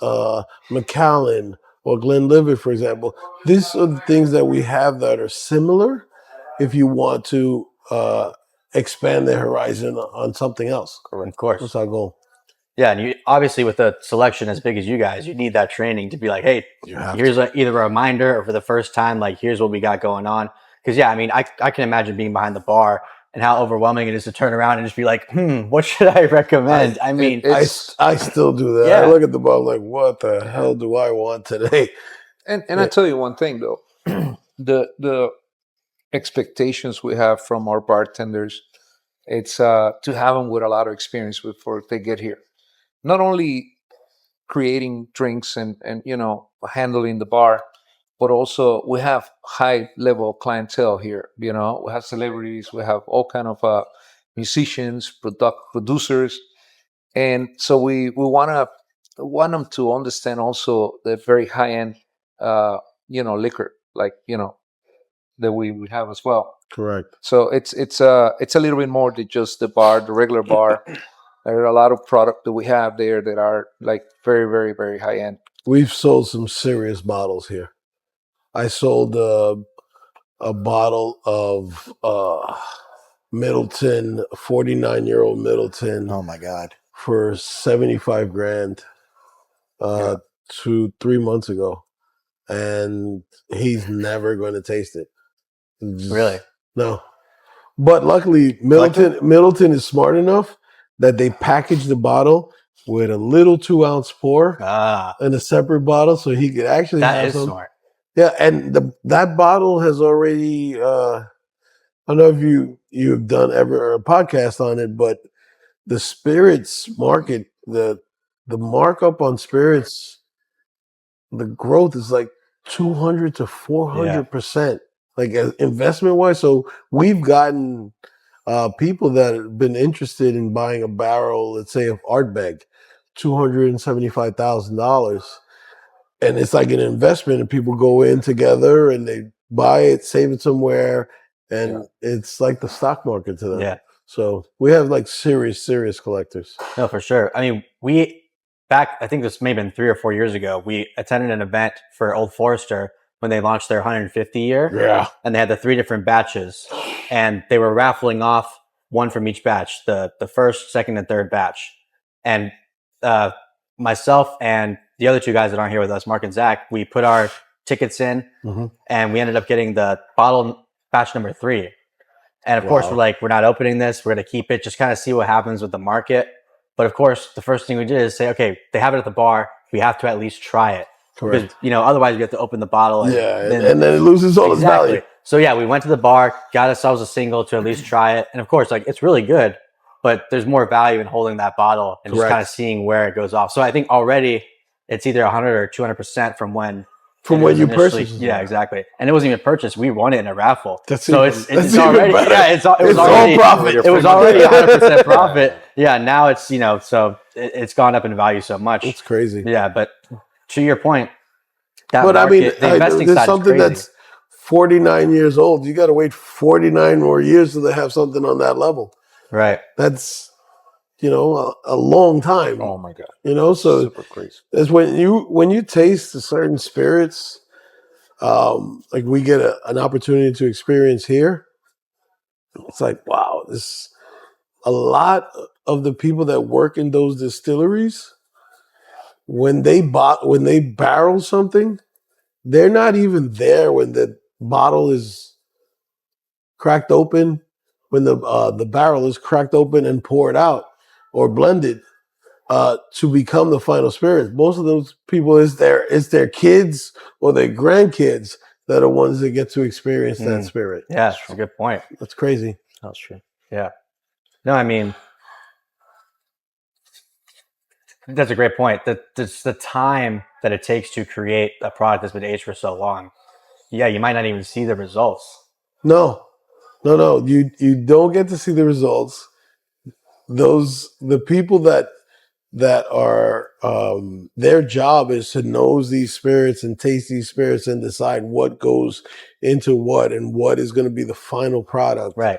Macallan or Glenlivet, for example, these are the things that we have that are similar if you want to expand their horizon on something else. Of course. That's our goal. Yeah, and you obviously with a selection as big as you guys, you need that training to be like, hey, here's either a reminder or for the first time, like, here's what we got going on. Because, I can imagine being behind the bar and how overwhelming it is to turn around and just be like, what should I recommend? I still do that. Yeah. I look at the bar like, what the hell do I want today? And I tell you one thing, though. the expectations we have from our bartenders, it's to have them with a lot of experience before they get here. Not only creating drinks and handling the bar, but also we have high level clientele here. We have celebrities, we have all kind of musicians, producers, and so we want them to understand also the very high end liquor, like that we have as well. Correct. So it's a little bit more than just the regular bar. There are a lot of product that we have there that are like very, very, very high end. We've sold some serious bottles here. I sold a bottle of Middleton, 49-year-old Middleton. Oh my God. For $75,000 to 3 months ago. And he's never going to taste it. Really? No. But luckily, Middleton is smart enough that they package the bottle with a little 2-ounce pour in a separate bottle, so he could actually have some. That is smart. Yeah, and that bottle has already. I don't know if you've done ever a podcast on it, but the spirits market, the markup on spirits, the growth is like 200 to 400%, like investment wise. So we've gotten people that have been interested in buying a barrel, let's say of Ardbeg, $275,000, and it's like an investment, and people go in together and they buy it, save it somewhere, and it's like the stock market to them. Yeah. So we have like serious collectors. No, for sure. I mean, I think this may have been 3 or 4 years ago, we attended an event for Old Forester when they launched their 150 year. Yeah. And they had the 3 different batches, and they were raffling off one from each batch, the first, second, and third batch. And myself and the other 2 guys that aren't here with us, Mark and Zach, we put our tickets in, and we ended up getting the bottle batch number 3. And of course, we're like, we're not opening this. We're going to keep it, just kind of see what happens with the market. But of course, the first thing we did is say, okay, they have it at the bar. We have to at least try it. Correct. Because, otherwise we have to open the bottle. And then it loses all its value. So yeah, we went to the bar, got ourselves a single to at least try it. And of course, like, it's really good, but there's more value in holding that bottle and just kind of seeing where it goes off. So I think already it's either 100 or 200% from when you purchased. Yeah, exactly. And it wasn't even purchased. We won it in a raffle. It's already better. Yeah, it's all profit. It was already 100% profit. Yeah, now it's so it's gone up in value so much. It's crazy. Yeah, but to your point, the there's investing side something is crazy. that's 49 years old. You got to wait 49 more years till they have something on that level. Right. That's a long time. Oh my God. So super crazy. That's when you taste certain spirits, like we get an opportunity to experience here. It's like, wow, a lot of the people that work in those distilleries, when they barrel something, they're not even there when the bottle is cracked open, when the barrel is cracked open and poured out or blended to become the final spirit. Most of those people, it's their kids or their grandkids that are ones that get to experience that spirit. Yeah, that's a good point. That's crazy. That's true. Yeah. No, I mean, that's a great point. That's the time that it takes to create a product that's been aged for so long. Yeah, you might not even see the results. No. You don't get to see the results. The people that are their job is to nose these spirits and taste these spirits and decide what goes into what and what is going to be the final product. Right.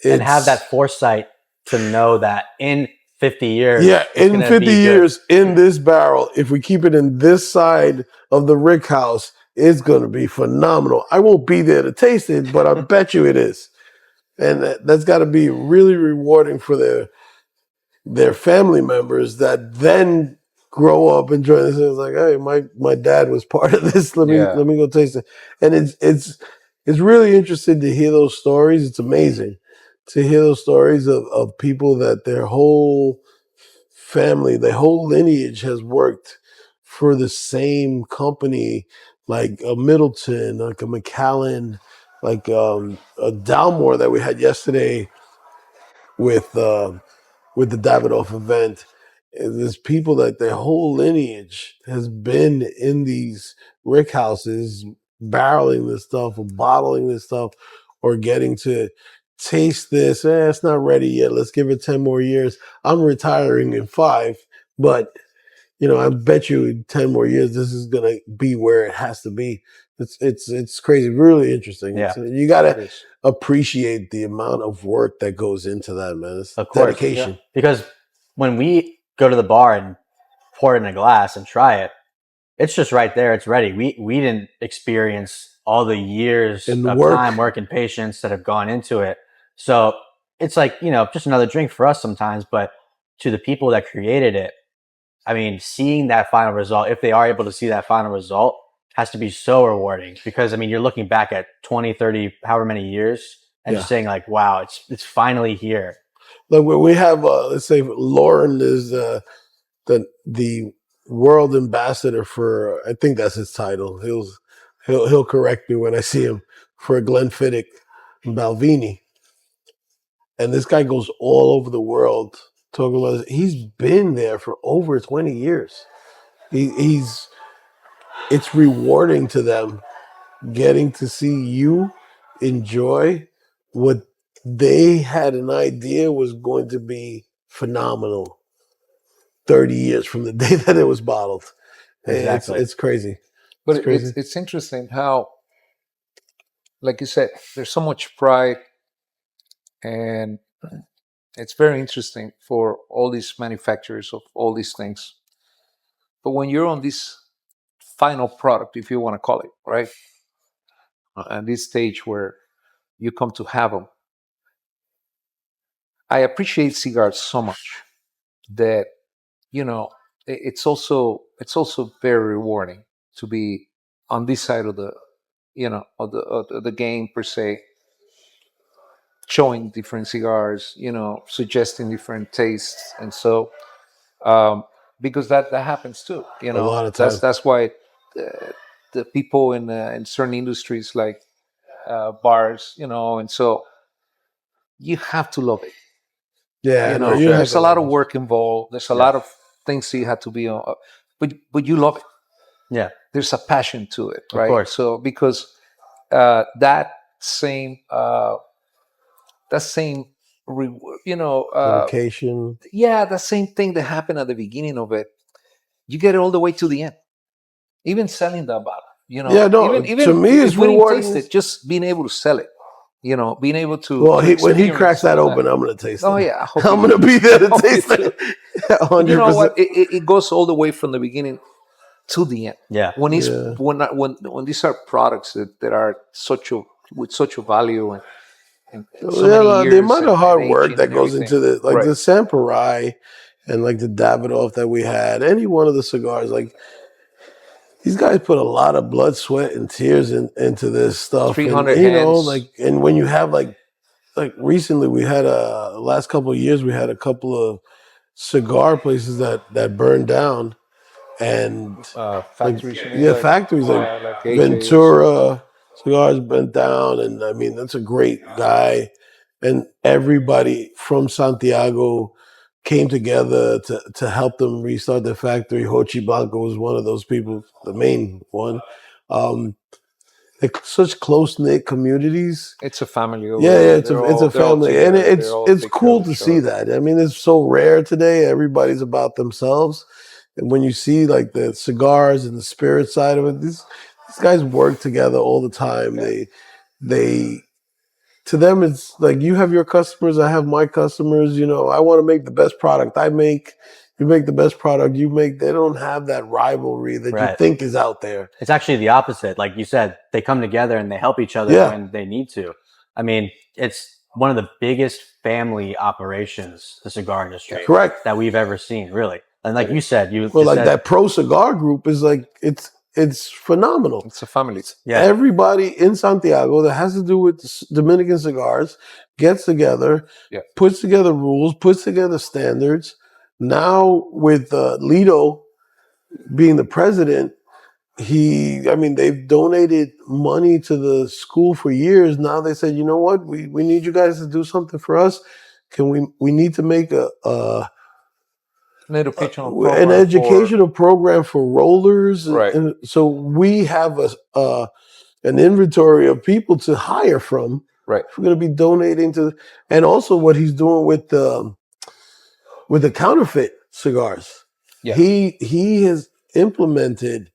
And have that foresight to know that in 50 years. Yeah, in 50 years, in this barrel, if we keep it in this side of the rick house, it's going to be phenomenal. I won't be there to taste it, but I bet you it is. And that's got to be really rewarding for their family members that then grow up and join this. It's like, hey, my dad was part of this. Let me go taste it. And it's really interesting to hear those stories. It's amazing to hear those stories of people that their whole family, their whole lineage has worked for the same company, like a Middleton, like a Macallan, like a Dalmore that we had yesterday with the Davidoff event. There's people that their whole lineage has been in these rick houses, barreling this stuff or bottling this stuff or getting to taste this. It's not ready yet. Let's give it 10 more years. I'm retiring in 5, but I bet you in 10 more years, this is going to be where it has to be. It's crazy. Really interesting. Yeah. You got to appreciate the amount of work that goes into that, man. It's of course, dedication. Yeah. Because when we go to the bar and pour it in a glass and try it, it's just right there. It's ready. We didn't experience all the years of time, work, and patience that have gone into it. So it's like, just another drink for us sometimes, but to the people that created it, I mean, seeing that final result, if they are able to see that final result, has to be so rewarding because, I mean, you're looking back at 20, 30, however many years and just saying like, wow, it's finally here. Like when we have, let's say Lauren is the world ambassador for, I think that's his title. He'll correct me when I see him, for Glenfiddich Balvenie. And this guy goes all over the world talking about this. He's been there for over 20 years. It's rewarding to them getting to see you enjoy what they had an idea was going to be phenomenal 30 years from the day that it was bottled. Exactly. It's crazy. But It's crazy. it's interesting how, like you said, there's so much pride, and it's very interesting for all these manufacturers of all these things. But when you're on this final product, if you want to call it, right, at this stage where you come to have them, I appreciate cigars so much that, you know, it's also very rewarding to be on this side of the, you know, of the game per se, showing different cigars, you know, suggesting different tastes, and so because that happens too, you A know. lot of times. That's why the people in certain industries like bars, you know, and so you have to love it. Yeah, You no, know, you have there's to a lot love of it. work involved. There's a lot of things that you have to be on, but you love it. Yeah. There's a passion to it, right? course. So because that same you know, Dedication. yeah, the same thing that happened at the beginning of it, you get it all the way to the end. Even selling that bottle, you know, Yeah, no, even to me, it's if we didn't rewarding. taste it, just being able to sell it, you know, being able to. Well, to when he experience cracks that all open, I'm going to taste it. Oh yeah, I hope I'm you going to do. be there I to hope taste you do. it. But 100%. you know what? It goes all the way from the beginning to the end. Yeah. When it's Yeah. when these are products that are with such a value and so Yeah, many years, the amount of and hard work aging that and goes everything. into the Right. the Samparai and like the Davidoff that we had, any one of the cigars, like these guys put a lot of blood, sweat, and tears into this stuff. 300 and, you know, hands. like, and when you have like recently we had the last couple of years, we had a couple of cigar places that burned down, and Factories, you mean? yeah, Like, factories like AJ's. Ventura Cigars bent down, and I mean that's a great guy, and everybody from Santiago came together to help them restart the factory. Hochi Blanco was one of those people, the main one. Like such close knit communities. It's a family over Yeah, there. it's a family, and it's cool to see that. I mean, it's so rare today. Everybody's about themselves, and when you see like the cigars and the spirit side of it, these guys work together all the time. They to them it's like you have your customers, I have my customers. You know, I want to make the best product I make. You make the best product you make. They don't have that rivalry that you think is out there. It's actually the opposite. Like you said, they come together and they help each other when they need to. I mean, it's one of the biggest family operations, the cigar industry, correct, that we've ever seen, really. And like you said, that Pro Cigar Group is like it's phenomenal. It's a family. Yeah. Everybody in Santiago that has to do with Dominican cigars gets together, puts together rules, puts together standards. Now with Lido being the president, they've donated money to the school for years. Now they said, you know what, we need you guys to do something for us. We need to make an educational program for rollers, right? And so we have an inventory of people to hire from. Right, we're going to be donating to, and also what he's doing with the counterfeit cigars. Yeah. He has implemented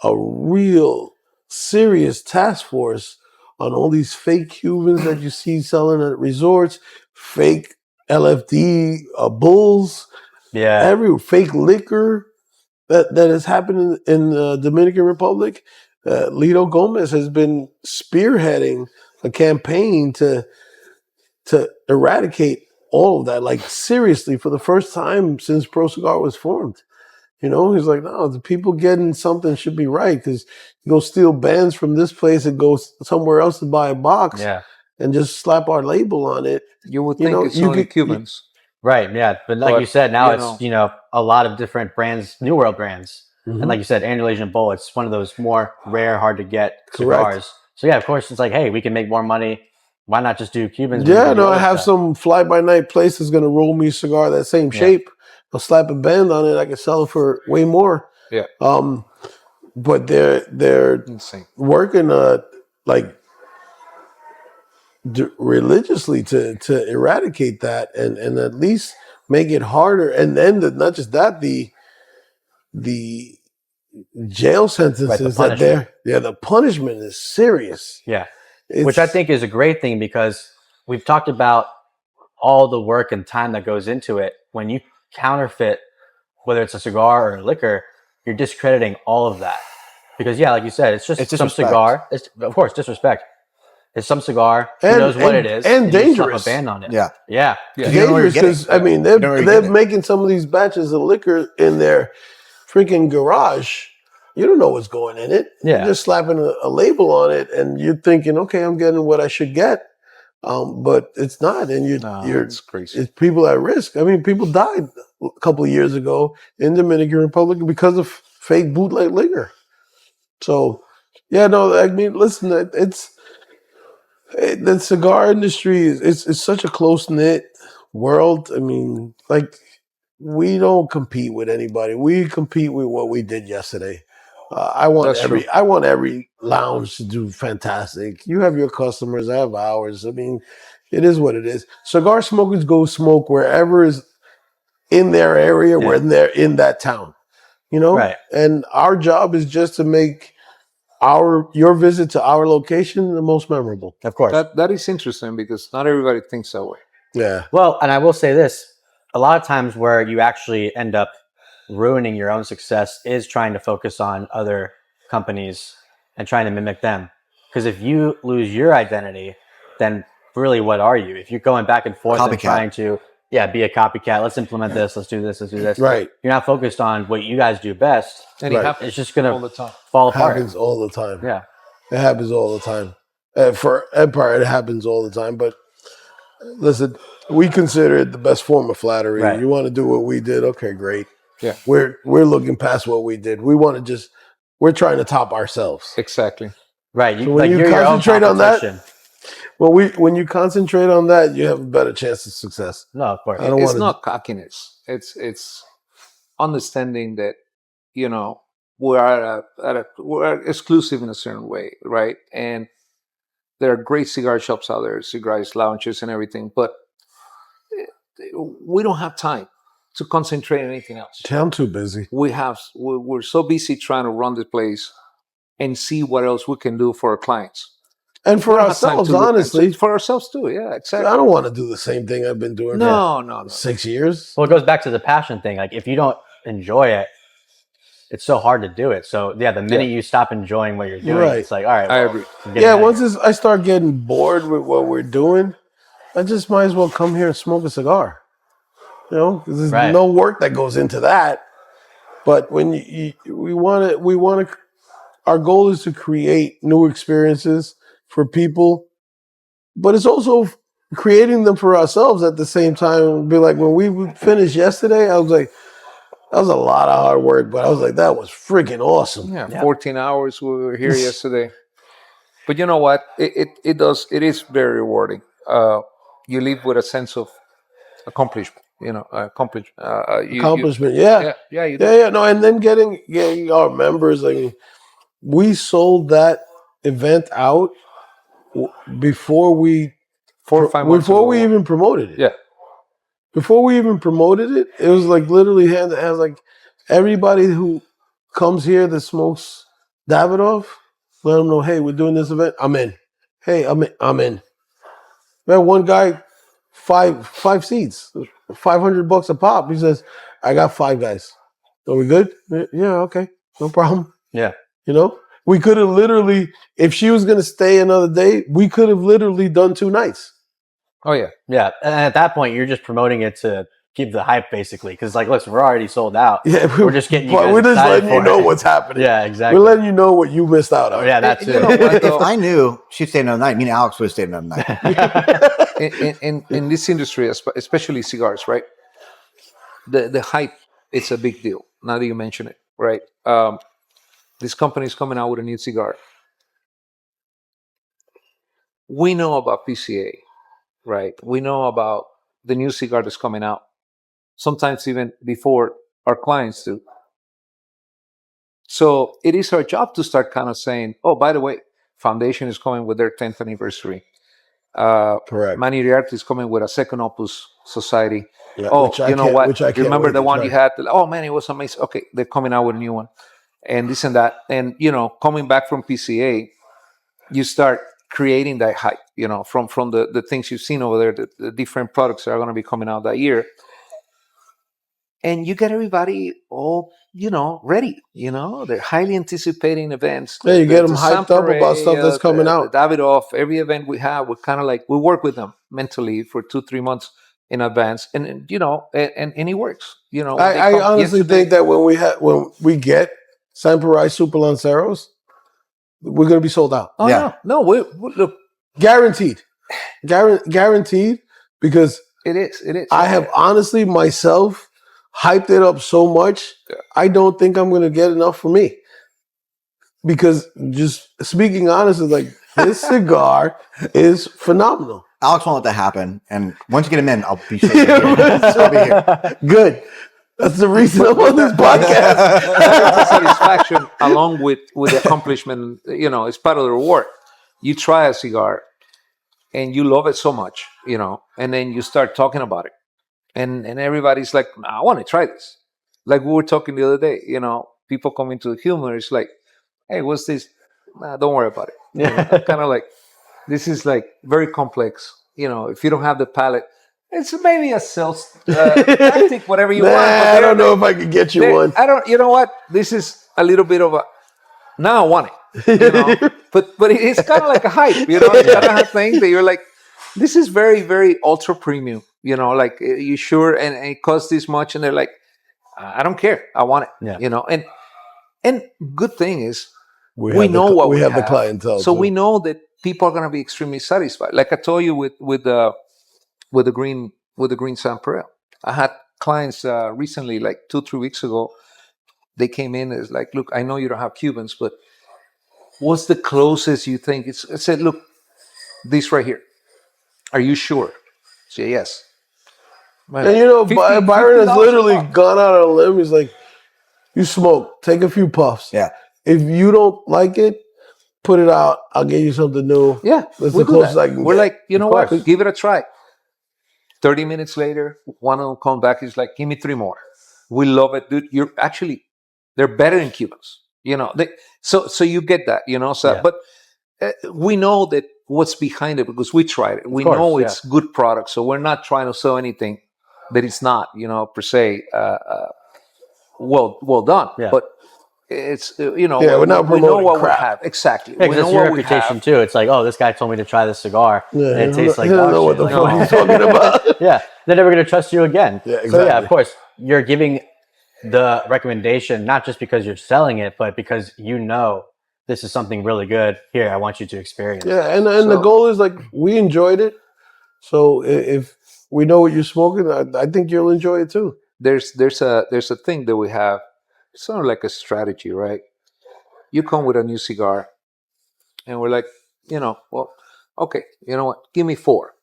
a real serious task force on all these fake Cubans that you see selling at resorts, fake LFD bulls, every fake liquor that has happened in the Dominican Republic. Lido Gomez has been spearheading a campaign to eradicate all of that, like seriously, for the first time since Pro Cigar was formed. You know, he's like, no, the people getting something should be right, because you go steal bands from this place and go somewhere else to buy a box and just slap our label on it. You would think it's only Cubans. Right, yeah. But like you said, now it's, a lot of different brands, New World brands. And like you said, Anglo Asian Bull, it's one of those more rare, hard to get cigars. So yeah, of course, it's like, hey, we can make more money. Why not just do Cubans? Yeah, no, I have some fly-by-night place that's going to roll me a cigar that same shape. I'll slap a band on it. I can sell it for way more. Yeah. But they're insane. Working like religiously to eradicate that and at least make it harder. And then not just that, the jail sentences that the punishment is serious. Yeah. Which I think is a great thing because we've talked about all the work and time that goes into it. When you counterfeit, whether it's a cigar or a liquor, you're discrediting all of that. Because like you said, it's just some cigar. It's, of course, disrespect. It's some cigar. Who knows what it is? And dangerous. A ban on it. Yeah. Dangerous because, I mean, they're making some of these batches of liquor in their freaking garage. You don't know what's going in it. Yeah. You're just slapping a label on it and you're thinking, okay, I'm getting what I should get. But it's not. And it's crazy. It's people at risk. I mean, people died a couple of years ago in Dominican Republic because of fake bootleg liquor. So, I mean, listen, the cigar industry is such a close-knit world. I mean, like, we don't compete with anybody. We compete with what we did yesterday. I want every lounge to do fantastic. You have your customers, I have ours. I mean, it is what it is. Cigar smokers go smoke wherever is in their area, where they're in that town. Right. And our job is just to make your visit to our location the most memorable. Of course. That is interesting because not everybody thinks that way. Yeah. Well, and I will say this. A lot of times where you actually end up ruining your own success is trying to focus on other companies and trying to mimic them. Because if you lose your identity, then really what are you? If you're going back and forth and trying to be a copycat, let's implement this, let's do this. Right. You're not focused on what you guys do best. And it's just going to fall apart. It happens all the time. Yeah. It happens all the time. For Empire, it happens all the time. But listen, we consider it the best form of flattery. Right. You want to do what we did? Okay, great. Yeah. We're looking past what we did. We're trying to top ourselves. Exactly. Right. So when you concentrate on that, when you concentrate on that, you have a better chance of success. No, of course. It's not cockiness. It's understanding that, we're exclusive in a certain way, right? And there are great cigar shops out there, cigars, lounges, and everything, but we don't have time to concentrate on anything else. I'm too busy. We're so busy trying to run the place and see what else we can do for our clients. And for ourselves, honestly. For ourselves too, yeah, exactly. I don't want to do the same thing I've been doing for 6 years. Well, it goes back to the passion thing. Like, if you don't enjoy it, it's so hard to do it. So, the minute you stop enjoying what you're doing, it's like, all right. I agree. Once I start getting bored with what we're doing, I just might as well come here and smoke a cigar. Because there's no work that goes into that. But when we want to, our goal is to create new experiences for people, but it's also creating them for ourselves at the same time. Be like, when we finished yesterday, I was like, that was a lot of hard work, but I was like, that was freaking awesome. Yeah, 14 hours we were here yesterday. But you know what? It is very rewarding. You leave with a sense of accomplishment. Accomplishment, yeah. No, and then getting our members. I mean, we sold that event out before we 4 or 5 months before ago. we even promoted it. Yeah, before we even promoted it, it was like literally hand to hand. Like, everybody who comes here that smokes Davidoff, let them know, hey, we're doing this event. I'm in. Hey, I'm in. Man, one guy, five seats, $500 a pop. He says, I got 5 guys. Are we good? Yeah, okay. No problem. Yeah. We could have literally, if she was going to stay another day, we could have literally done 2 nights. Oh, yeah. Yeah. And at that point, you're just promoting it to keep the hype, basically. Because, like, listen, we're already sold out. Yeah, we're just getting you guys we're just letting you know what's happening. Yeah, exactly. We're letting you know what you missed out on. Oh, yeah, that's it. If I knew she'd stay another night, me and Alex would have stayed another night. in this industry, especially cigars, right? The hype, it's a big deal. Now that you mention it, right? This company is coming out with a new cigar. We know about PCA, right? We know about the new cigar that's coming out. Sometimes even before our clients do. So it is our job to start kind of saying, oh, by the way, Foundation is coming with their 10th anniversary. Correct. Manny Iriarte is coming with a second Opus Society. Yeah, Oh, you know what? Which I can't Remember wait the to one try. you had? Oh man, it was amazing. Okay, they're coming out with a new one, and this and that, and coming back from PCA, you start creating that hype. From the things you've seen over there, the different products that are going to be coming out that year, and you get everybody all ready. They're highly anticipating events. Yeah, you get them hyped up about stuff that's coming out. The Davidoff, every event we have, we're kind of like we work with them mentally for 2-3 months in advance, and and it works. I honestly think that when we get Samurai Super Lanceros, we're gonna be sold out. Oh Yeah. no, we look, Guaranteed, guaranteed, because it is. I have honestly myself hyped it up so much. I don't think I'm gonna get enough for me, because just speaking honestly, like this cigar is phenomenal. Alex won't let that happen. And once you get him in, I'll be sure to be here. I'll be here. Good. That's the reason I'm on this podcast. It's a satisfaction along with the accomplishment. It's part of the reward. You try a cigar and you love it so much, and then you start talking about it, and everybody's like, nah, I want to try this. Like we were talking the other day, people come into the humor. It's like, hey, what's this? Nah, don't worry about it. Kind of like, this is like very complex. If you don't have the palate, it's maybe a sales tactic, whatever you want. But I don't know if I could get you one. I don't. You know what? This is a little bit of a. Now I want it. But it's kind of like a hype. It's kind of a thing that you're like, this is very, very ultra premium. Like you sure, and it costs this much, and they're like, I don't care. I want it. Yeah. And good thing is We know what we have the clientele, so too. we know that people are going to be extremely satisfied. Like I told you with the green Sampurel, I had clients recently, like 2-3 weeks ago. They came in as like, look, I know you don't have Cubans, but what's the closest you think? I said, look, this right here. Are you sure? I said, yes. Man, And Byron has literally $50 gone out on a limb. He's like, you smoke, take a few puffs. Yeah. If you don't like it, put it out. I'll get you something new. Yeah, That's we'll the do closest that. I can We're get. like, you know Of what? course. Give it a try. 30 minutes later, one of them comes back. He's like, give me 3 more. We love it, dude. They're better than Cubans. So you get that, So, Yeah. but we know that what's behind it because we tried it. We course, know it's good product, so we're not trying to sell anything that it's not, per se, well done. Yeah. But it's we're not we know promoting what crap. we have exactly. Yeah, we 'cause know that's your what we reputation have. too. It's like, oh, this guy told me to try this cigar, Yeah, and it tastes like he don't dog know what shit. the Like, fuck he's talking about. yeah, they're never going to trust you again. Yeah, So yeah, exactly. of course, you're giving the recommendation not just because you're selling it, but because this is something really good. Here, I want you to experience. Yeah, and the goal is like we enjoyed it. So if we know what you're smoking, I think you'll enjoy it too. There's a thing that we have. It's sort of like a strategy, right? You come with a new cigar, and we're like, well, okay, you know what? Give me 4.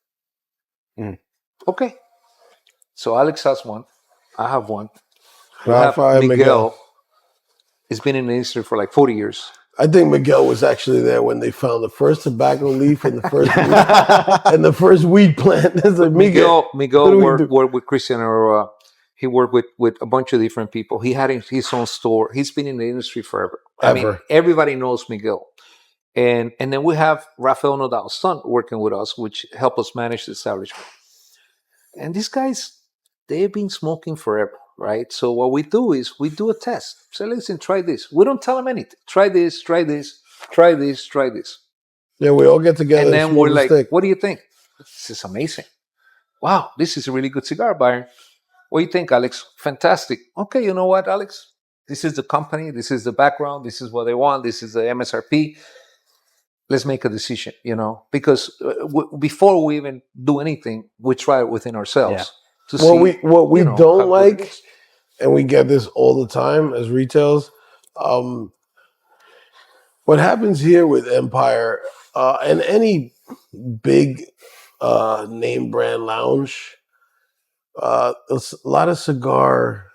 Okay. So Alex has one. I have one. We have Rafa and Miguel. He's been in the industry for like 40 years. I think Miguel was actually there when they found the first tobacco leaf and the first weed, and the first weed plant. It's like, Miguel what do we do? worked with Christian Aurora. He worked with a bunch of different people. He had his own store. He's been in the industry forever. I mean, everybody knows Miguel. And then we have Rafael Nodal's son working with us, which help us manage the establishment. And these guys, they've been smoking forever, right? So what we do is we do a test. Say, listen, try this. We don't tell them anything. Try this, try this, try this, try this. Yeah, we all get together. And then we're like, stick. what do you think? This is amazing. Wow, this is a really good cigar, Byron. What do you think, Alex? Fantastic. Okay, you know what, Alex? This is the company. This is the background. This is what they want. This is the MSRP. Let's make a decision, because before we even do anything, we try it within ourselves. To see, what we don't how good it like, is. and we get this all the time as retails, what happens here with Empire and any big name brand lounge, a lot of cigar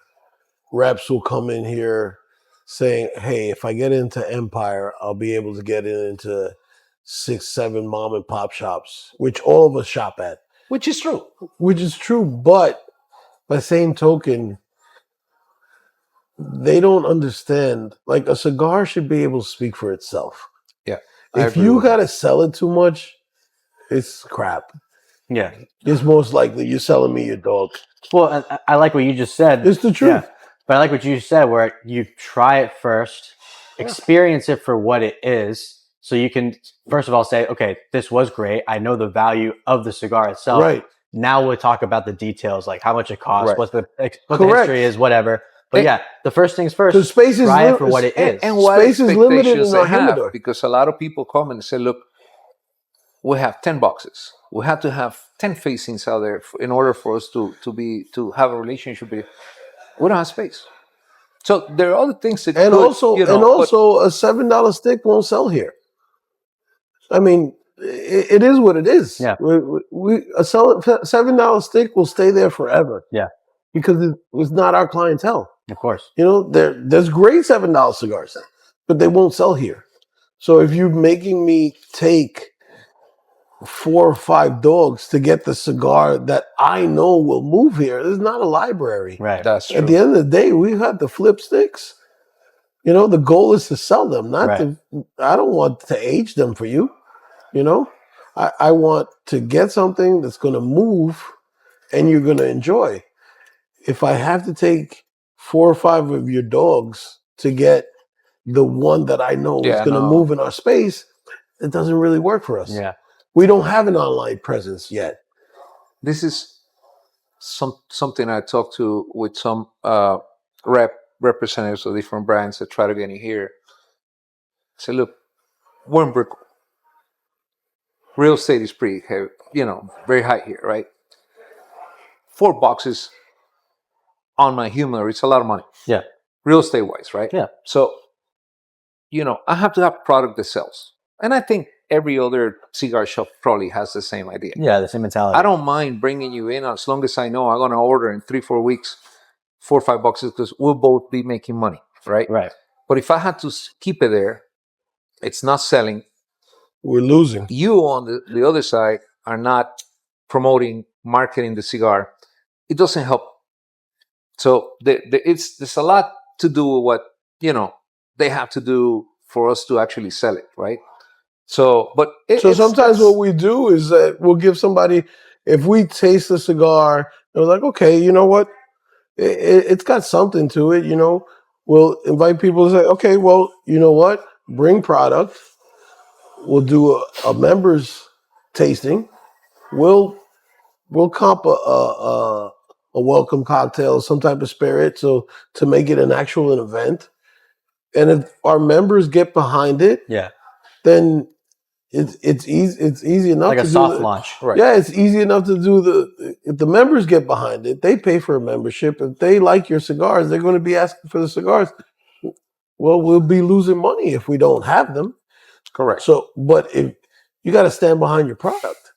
reps will come in here saying, hey, if I get into Empire, I'll be able to get into 6, 7 mom and pop shops, which all of us shop at. Which is true. Which is true, but by the same token, they don't understand. Like, a cigar should be able to speak for itself. Yeah. If you got to sell it too much, it's crap. Yeah. It's most likely you're selling me your dog. Well, I like what you just said. It's the truth. Yeah. But I like what you said, where you try it first, experience it for what it is, so you can, first of all, say, okay, this was great. I know the value of the cigar itself. Right. Now we'll talk about the details, like how much it costs, Right. what the history is, whatever. But yeah, the first things first, The space is try it for what it is. And what Space is limited expectations in our they have, humidor. because a lot of people come and say, look, we have 10 boxes. We have to have 10 facings out there in order for us to have a relationship with you. We don't have space. So there are other things that And could, also, you know, a $7 stick won't sell here. I mean, it is what it is. Yeah. A $7 stick will stay there forever. Yeah. Because it's not our clientele. Of course. You know, there's great $7 cigars, but they won't sell here. So if you're making me take 4 or 5 dogs to get the cigar that I know will move here, it's not a library. Right. that's true. At the end of the day, we have to flip sticks. You know, the goal is to sell them, not Right. I don't want to age them for you. You know, I want to get something that's going to move and you're going to enjoy. If I have to take 4 or 5 of your dogs to get the one that I know is going to move in our space, it doesn't really work for us. Yeah. We don't have an online presence yet. This is something I talked to with some representatives of different brands that try to get in here. I say, look, we're in Brickell. Real estate is pretty heavy, very high here, right? 4 boxes on my humidor, it's a lot of money. Yeah. Real estate wise, right? Yeah. So, I have to have product that sells. And I think every other cigar shop probably has the same idea. Yeah, the same mentality. I don't mind bringing you in as long as I know I'm going to order in 3-4 weeks 4 or 5 boxes, because we'll both be making money, right? Right. But if I had to keep it there, it's not selling. We're losing. You on the other side are not promoting, marketing the cigar. It doesn't help. So there's a lot to do with what they have to do for us to actually sell it, right? So, sometimes what we do is that we'll give somebody, if we taste the cigar, they're like, okay, you know what? It's got something to it, We'll invite people to say, okay, well, you know what? Bring product. We'll do a members tasting. We'll comp a welcome cocktail, some type of spirit, so to make it an actual event. And if our members get behind it, Yeah. then it's easy. It's easy enough Like to a do soft launch. Right. Yeah, it's easy enough to do if the members get behind it, they pay for a membership. If they like your cigars, they're going to be asking for the cigars. Well, we'll be losing money if we don't have them. correct. So, but if you got to stand behind your product,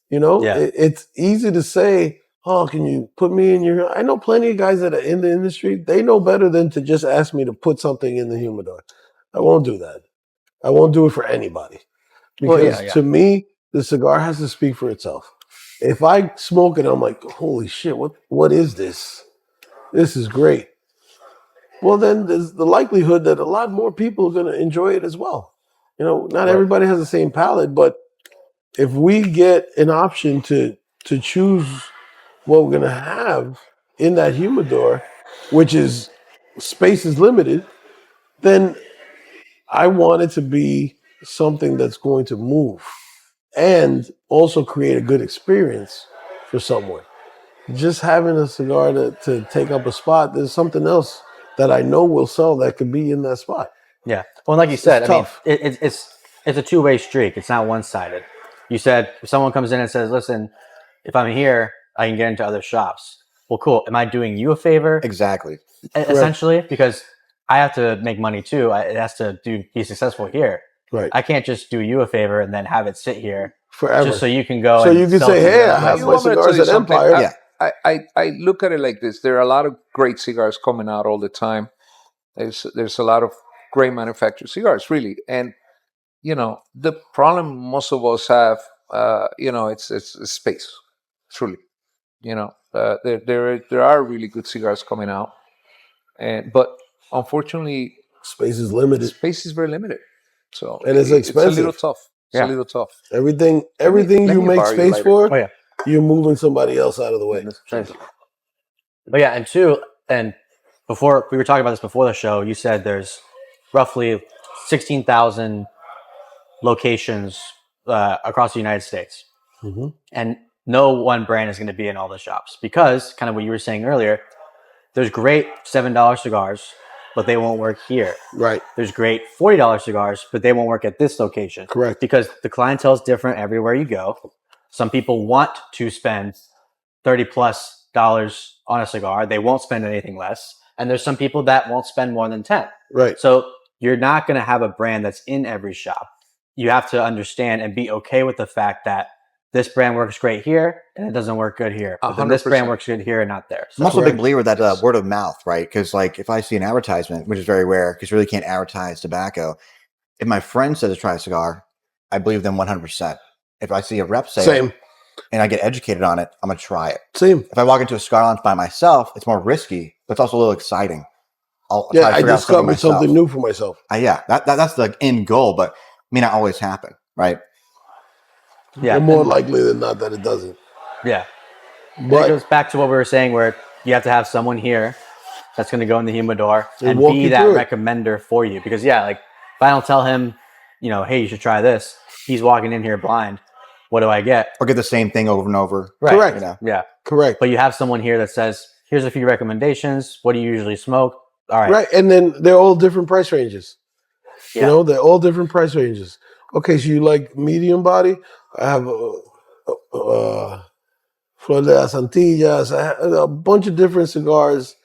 Yeah. it's easy to say, oh, can you put me in your, I know plenty of guys that are in the industry. They know better than to just ask me to put something in the humidor. I won't do that. I won't do it for anybody. Because to me, the cigar has to speak for itself. If I smoke it, I'm like, holy shit, what is this? This is great. Well, then there's the likelihood that a lot more people are going to enjoy it as well. Not everybody has the same palate, but if we get an option to choose what we're going to have in that humidor, which is space is limited, then I want it to be something that's going to move and also create a good experience for someone. Just having a cigar to take up a spot, there's something else that I know will sell that could be in that spot. Yeah. Well, like you said, It's I mean, tough. it's a two-way streak. It's not one-sided. You said if someone comes in and says, listen, if I'm here, I can get into other shops. Well, cool. Am I doing you a favor? Exactly. Essentially, because I have to make money too. It has to be successful here. Right. I can't just do you a favor and then have it sit here Forever. just so you can go. So and you can sell say, to hey, the I have other my places. cigars at Empire. Yeah. I look at it like this. There are a lot of great cigars coming out all the time. There's a lot of great manufactured cigars, really. And the problem most of us have, it's space. Truly, there are really good cigars coming out, but unfortunately, Space is limited. Space is very limited. So and it's expensive. It's a little tough. It's a little tough. Everything let you me make borrow space your for, Oh, yeah. you're moving somebody else out of the way. But yeah, and two, and before we were talking about this before the show, you said there's roughly 16,000 locations across the United States. Mm-hmm. And no one brand is going to be in all the shops because, kind of what you were saying earlier, there's great $7 cigars, but they won't work here. Right. There's great $40 cigars, but they won't work at this location. Correct. Because the clientele is different everywhere you go. Some people want to spend $30+ on a cigar. They won't spend anything less. And there's some people that won't spend more than 10. Right. So you're not going to have a brand that's in every shop. You have to understand and be okay with the fact that this brand works great here and it doesn't work good here. But then this brand works good here and not there. So I'm also a big believer that word of mouth, right? Because like if I see an advertisement, which is very rare because you really can't advertise tobacco. If my friend says to try a cigar, I believe them 100%. If I see a rep say it and I get educated on it, I'm going to try it. Same. If I walk into a cigar lounge by myself, it's more risky, but it's also a little exciting. I discovered something new for myself. That's the end goal, but may not always happen, right? Yeah, more likely than not that it doesn't. Yeah. But it goes back to what we were saying where you have to have someone here that's going to go in the humidor and be that recommender for you. Because, like if I don't tell him, hey, you should try this, he's walking in here blind. What do I get? Or get the same thing over and over. Right. Correct. Yeah. Correct. But you have someone here that says, here's a few recommendations. What do you usually smoke? All right. Right. And then they're all different price ranges. Yeah. They're all different price ranges. Okay, so you like medium body? I have Flor de las Antillas. I have a bunch of different cigars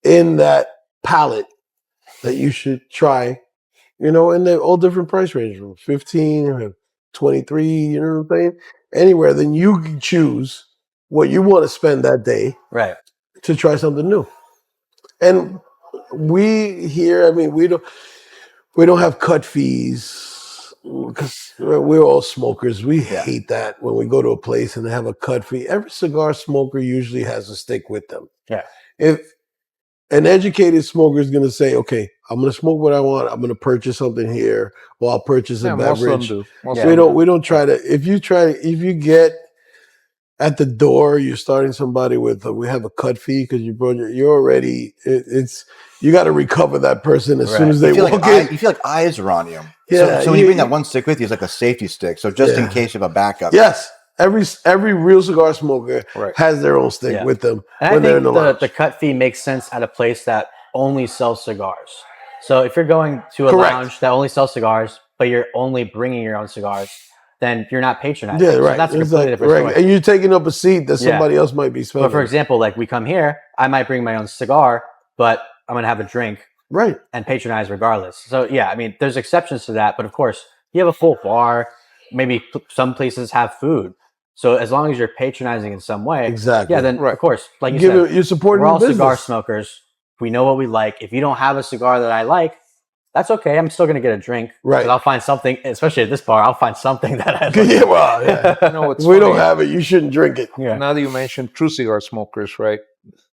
in that palette that you should try. And they're all different price ranges from 15, 23, you know what I'm saying? Anywhere, then you can choose what you want to spend that day to try something new. And we here, we don't have cut fees because we're all smokers. We hate that when we go to a place and they have a cut fee. Every cigar smoker usually has a stick with them. Yeah. If an educated smoker is going to say, okay, I'm going to smoke what I want. I'm going to purchase something here, or I'll purchase a beverage. We don't try to. If you get at the door, you're starting somebody with we have a cut fee because you're already you got to recover that person as soon as they walk in. You feel like eyes are on you. Yeah. So when you bring that one stick with you, it's like a safety stick. So just in case you have a backup. Yes. Every real cigar smoker has their own stick with them when they're in the lounge. The cut fee makes sense at a place that only sells cigars. So if you're going to a lounge that only sells cigars, but you're only bringing your own cigars, then you're not patronizing. Yeah, right. So that's a completely different story. And you're taking up a seat that somebody else might be spending. But for example, like we come here, I might bring my own cigar, but I'm going to have a drink and patronize regardless. So there's exceptions to that. But of course, you have a full bar. Maybe some places have food. So as long as you're patronizing in some way, then of course, like you said, you're supporting we're all the business. Cigar smokers. We know what we like. If you don't have a cigar that I like, that's okay. I'm still going to get a drink. Right. Because I'll find something, especially at this bar, I'll find something that I like. We don't have it. You shouldn't drink it. Yeah. Now that you mentioned true cigar smokers, right?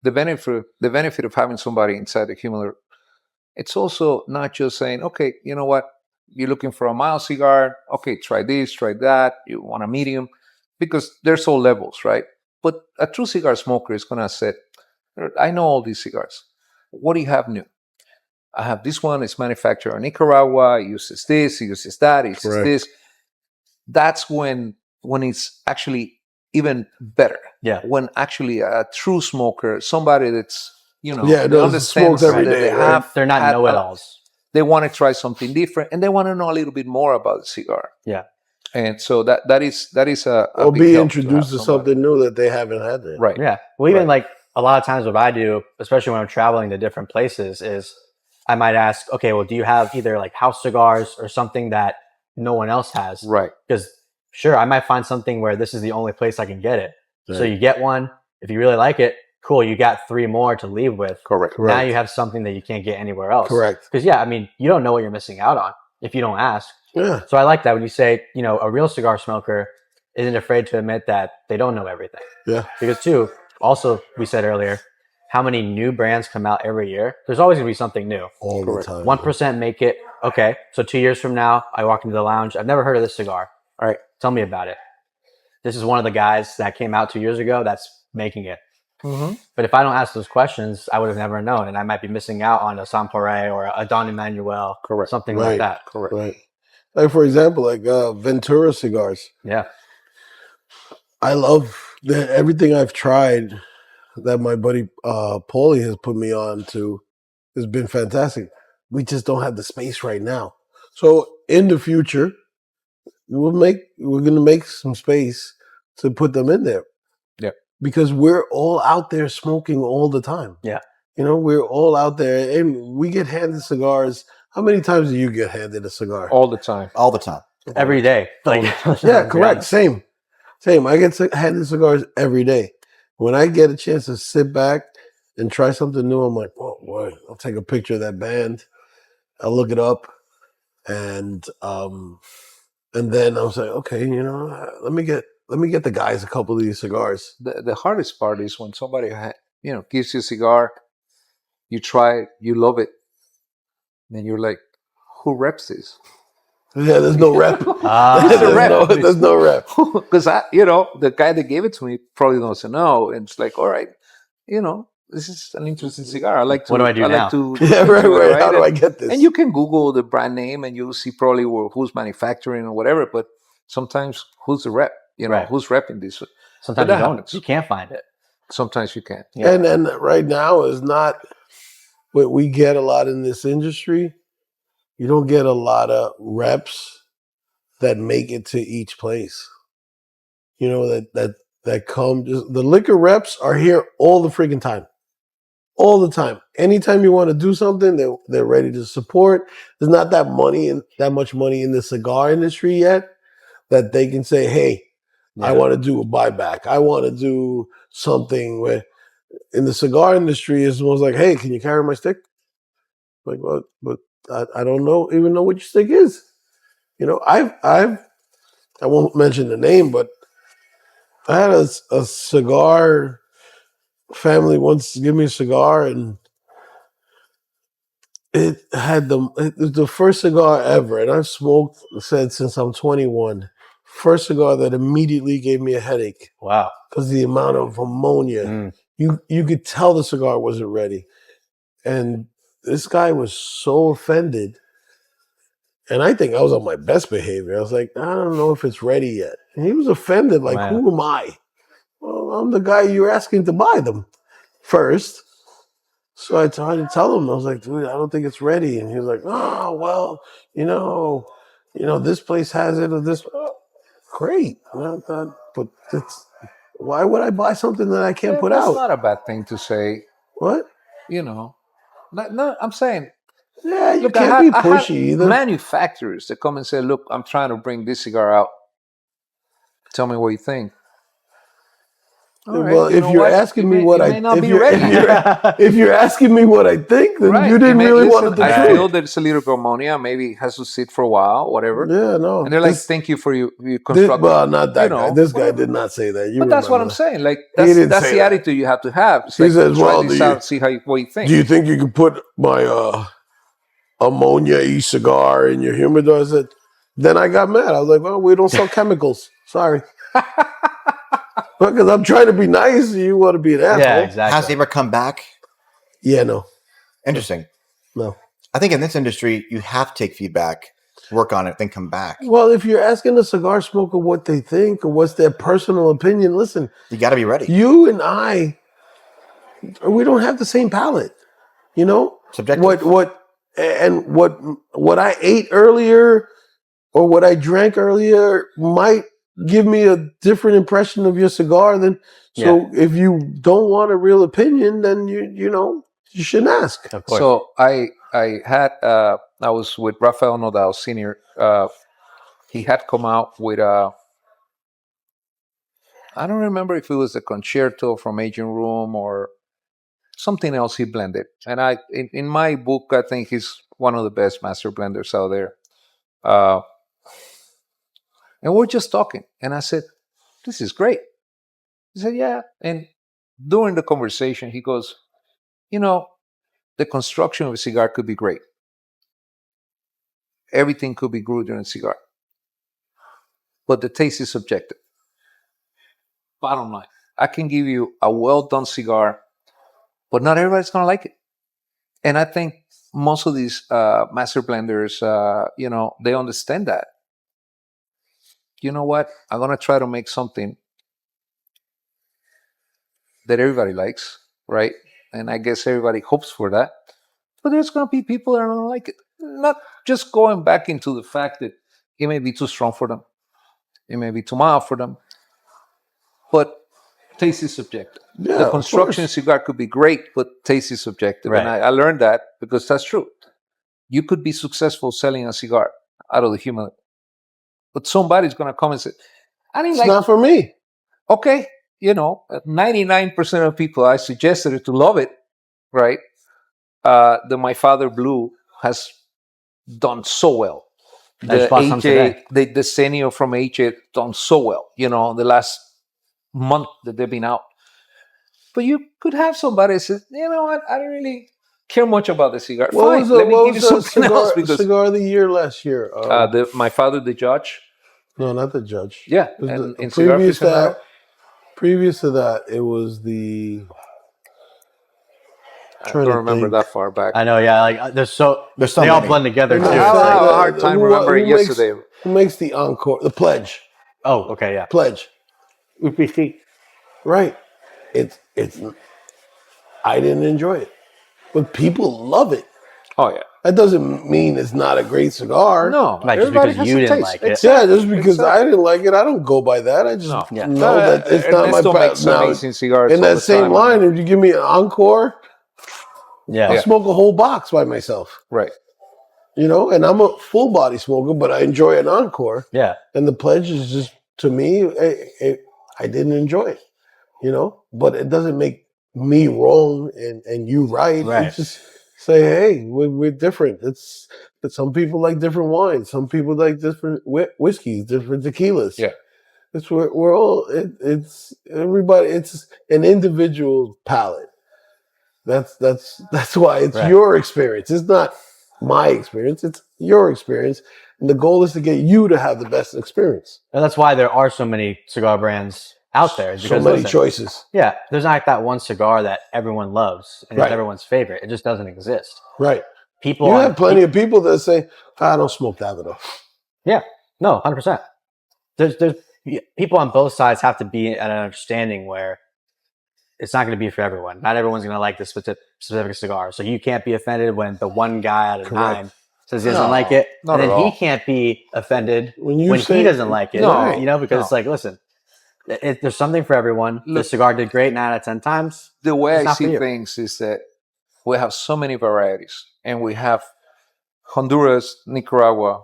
The benefit of having somebody inside the humidor, it's also not just saying, okay, you know what? You're looking for a mild cigar. Okay, try this, try that. You want a medium. Because there's all levels, right? But a true cigar smoker is going to say, I know all these cigars. What do you have new? I have this one. It's manufactured in Nicaragua. It uses this. It uses that. It uses this. That's when it's actually even better. Yeah. When actually a true smoker, somebody that's, smokes every day. They're not know-it-alls. They want to try something different and they want to know a little bit more about the cigar. Yeah. And so that is a or big be help introduced to something new that they haven't had there. Right. Yeah. Well, even like a lot of times what I do, especially when I'm traveling to different places, is I might ask, okay, well, do you have either like house cigars or something that no one else has? Right. Because sure, I might find something where this is the only place I can get it. Right. So you get one. If you really like it, cool. You got 3 more to leave with. Correct. Now you have something that you can't get anywhere else. Correct. Because you don't know what you're missing out on if you don't ask. Yeah. So I like that when you say, a real cigar smoker isn't afraid to admit that they don't know everything. Yeah. Because too, also we said earlier, how many new brands come out every year? There's always gonna be something new. All the time. 1% make it. Okay, so 2 years from now, I walk into the lounge. I've never heard of this cigar. All right, tell me about it. This is one of the guys that came out 2 years ago that's making it. Mm-hmm. But if I don't ask those questions, I would have never known, and I might be missing out on a Sampore or a Don Emmanuel, Correct. something like that. Correct. Right. Like, for example, like Ventura cigars. Yeah. I love everything I've tried that my buddy Paulie has put me on to has been fantastic. We just don't have the space right now. So in the future, we're going to make some space to put them in there. Yeah. Because we're all out there smoking all the time. Yeah. We're all out there and we get handed cigars. How many times do you get handed a cigar? All the time. All the time. Every day. Yeah, correct. Same. I get handed cigars every day. When I get a chance to sit back and try something new, I'm like, oh boy, I'll take a picture of that band. I'll look it up, and then I was like, okay, let me get the guys a couple of these cigars. The hardest part is when somebody gives you a cigar, you try it, you love it, and you're like, who reps this? Yeah, there's no rep. There's no rep. Because the guy that gave it to me probably doesn't know, and it's like, all right, this is an interesting cigar. I like to. What do I do now? Like to, Yeah, right. How do I get this? And you can Google the brand name, and you'll see probably who's manufacturing or whatever. But sometimes who's the rep? Right. Who's repping this? Sometimes you don't. You can't find it. Sometimes you can. Yeah. And right now is not what we get a lot in this industry. You don't get a lot of reps that make it to each place. That come. The liquor reps are here all the freaking time. All the time. Anytime you want to do something, they're ready to support. There's not that much money in the cigar industry yet that they can say, hey, I want to do a buyback. I want to do something where in the cigar industry it's almost like, hey, can you carry my stick? Like, well, but I don't even know what your stick is. I won't mention the name, but I had a cigar family once give me a cigar, and it was the first cigar ever, and I've smoked since I'm 21. First cigar that immediately gave me a headache. Wow. Because the amount of ammonia. You could tell the cigar wasn't ready. And this guy was so offended. And I think I was on my best behavior. I was like, I don't know if it's ready yet. And he was offended, like, who am I? Well, I'm the guy you're asking to buy them first. So I tried to tell him, I was like, dude, I don't think it's ready. And he was like, oh, well, this place has it or this. Oh, great. But why would I buy something that I can't put out? That's not a bad thing to say. What? No, I'm saying. Yeah, you can't be pushy either. Manufacturers that come and say, look, I'm trying to bring this cigar out. Tell me what you think. Well, if you're asking me what I think, if you're asking me what I think, then you didn't really want the truth. I feel that it's a little ammonia. Maybe it has to sit for a while, whatever. Yeah, no. And they're like, thank you for your construction. Well, not that guy. This guy did not say that. But that's what I'm saying. Like, that's the attitude you have to have. It's he says, well, see what you think. Do you think you could put my ammonia e-cigar in your humidor? I said, then I got mad. I was like, well, we don't sell chemicals. Sorry. Because I'm trying to be nice, you want to be an asshole. Yeah, exactly. Has he ever come back? Yeah, no. Interesting. No. I think in this industry, you have to take feedback, work on it, then come back. Well, if you're asking a cigar smoker what they think or what's their personal opinion, listen. You got to be ready. You and I, we don't have the same palate. Subjective. What I ate earlier or what I drank earlier might give me a different impression of your cigar than. So if you don't want a real opinion, then you shouldn't ask. Of course. So I was with Rafael Nodal Sr. He had come out with I don't remember if it was a concerto from Agent Room or something else he blended. And in my book, I think he's one of the best master blenders out there. And we're just talking. And I said, this is great. He said, yeah. And during the conversation, he goes, the construction of a cigar could be great. Everything could be good in a cigar. But the taste is subjective. Bottom line, I can give you a well-done cigar, but not everybody's going to like it. And I think most of these master blenders, they understand that. You know what? I'm going to try to make something that everybody likes, right? And I guess everybody hopes for that. But there's going to be people that are going to like it. Not just going back into the fact that it may be too strong for them. It may be too mild for them. But taste is subjective. Yeah, the construction cigar could be great, but taste is subjective. Right. And I learned that because that's true. You could be successful selling a cigar out of the humidor. But somebody's going to come and say, I didn't It's like not for me. Okay, 99% of people, I suggested it to love it, right? The My Father Blue has done so well. I just bought some today. The Decennial from AJ done so well, the last month that they've been out. But you could have somebody say, you know what, I don't really care much about the cigar. What Fine, was let me give you something else. cigar of the year last year? My Father, the Judge. No, not the Judge. Yeah, It was and the- in Cigar Aficionado. previous to that, it was the. I Trying don't to remember think. that far back. I know, yeah. Like There's they so all many. blend together too. I I It's have like- a hard time remembering yesterday. Who makes the encore? The Pledge. oh, okay, yeah. Pledge. Right. It's. I didn't enjoy it, but people love it. Oh, yeah. That doesn't mean it's not a great cigar. No, Like, just everybody because has you a didn't taste. like it. Yeah, just because I didn't like it, I don't go by that. I just No. Yeah. know that it's not my Ernesto makes now, amazing cigars. in all that the same time. line, if you give me an encore, Yeah. I'll smoke a whole box by myself. Right. And I'm a full body smoker, but I enjoy an encore. Yeah. And the Pledge is just, to me, I didn't enjoy it. But it doesn't make me wrong and you right. Right. It's just say, hey, we're different. But some people like different wines. Some people like different whiskeys, different tequilas. Yeah. It's we're all. It's everybody. It's an individual palate. That's why it's Right. your experience. It's not my experience. It's your experience, and the goal is to get you to have the best experience. And that's why there are so many cigar brands out there. is So because, many listen, choices. Yeah, there's not that one cigar that everyone loves and Right. it's everyone's favorite. It just doesn't exist. Right. People You on- have plenty of people that say, I don't smoke Davidoff. Yeah, no, 100%. There's people on both sides have to be at an understanding where it's not going to be for everyone. Not everyone's going to like this specific cigar. So you can't be offended when the one guy out of Correct. 9 says he doesn't No, like it, not and then at all. he can't be offended When when say he doesn't like it. No, Because no. it's like, listen, there's something for everyone. The Look- cigar did great 9 out of 10 times. The way It's I not for see you. things is that we have so many varieties, and we have Honduras, Nicaragua,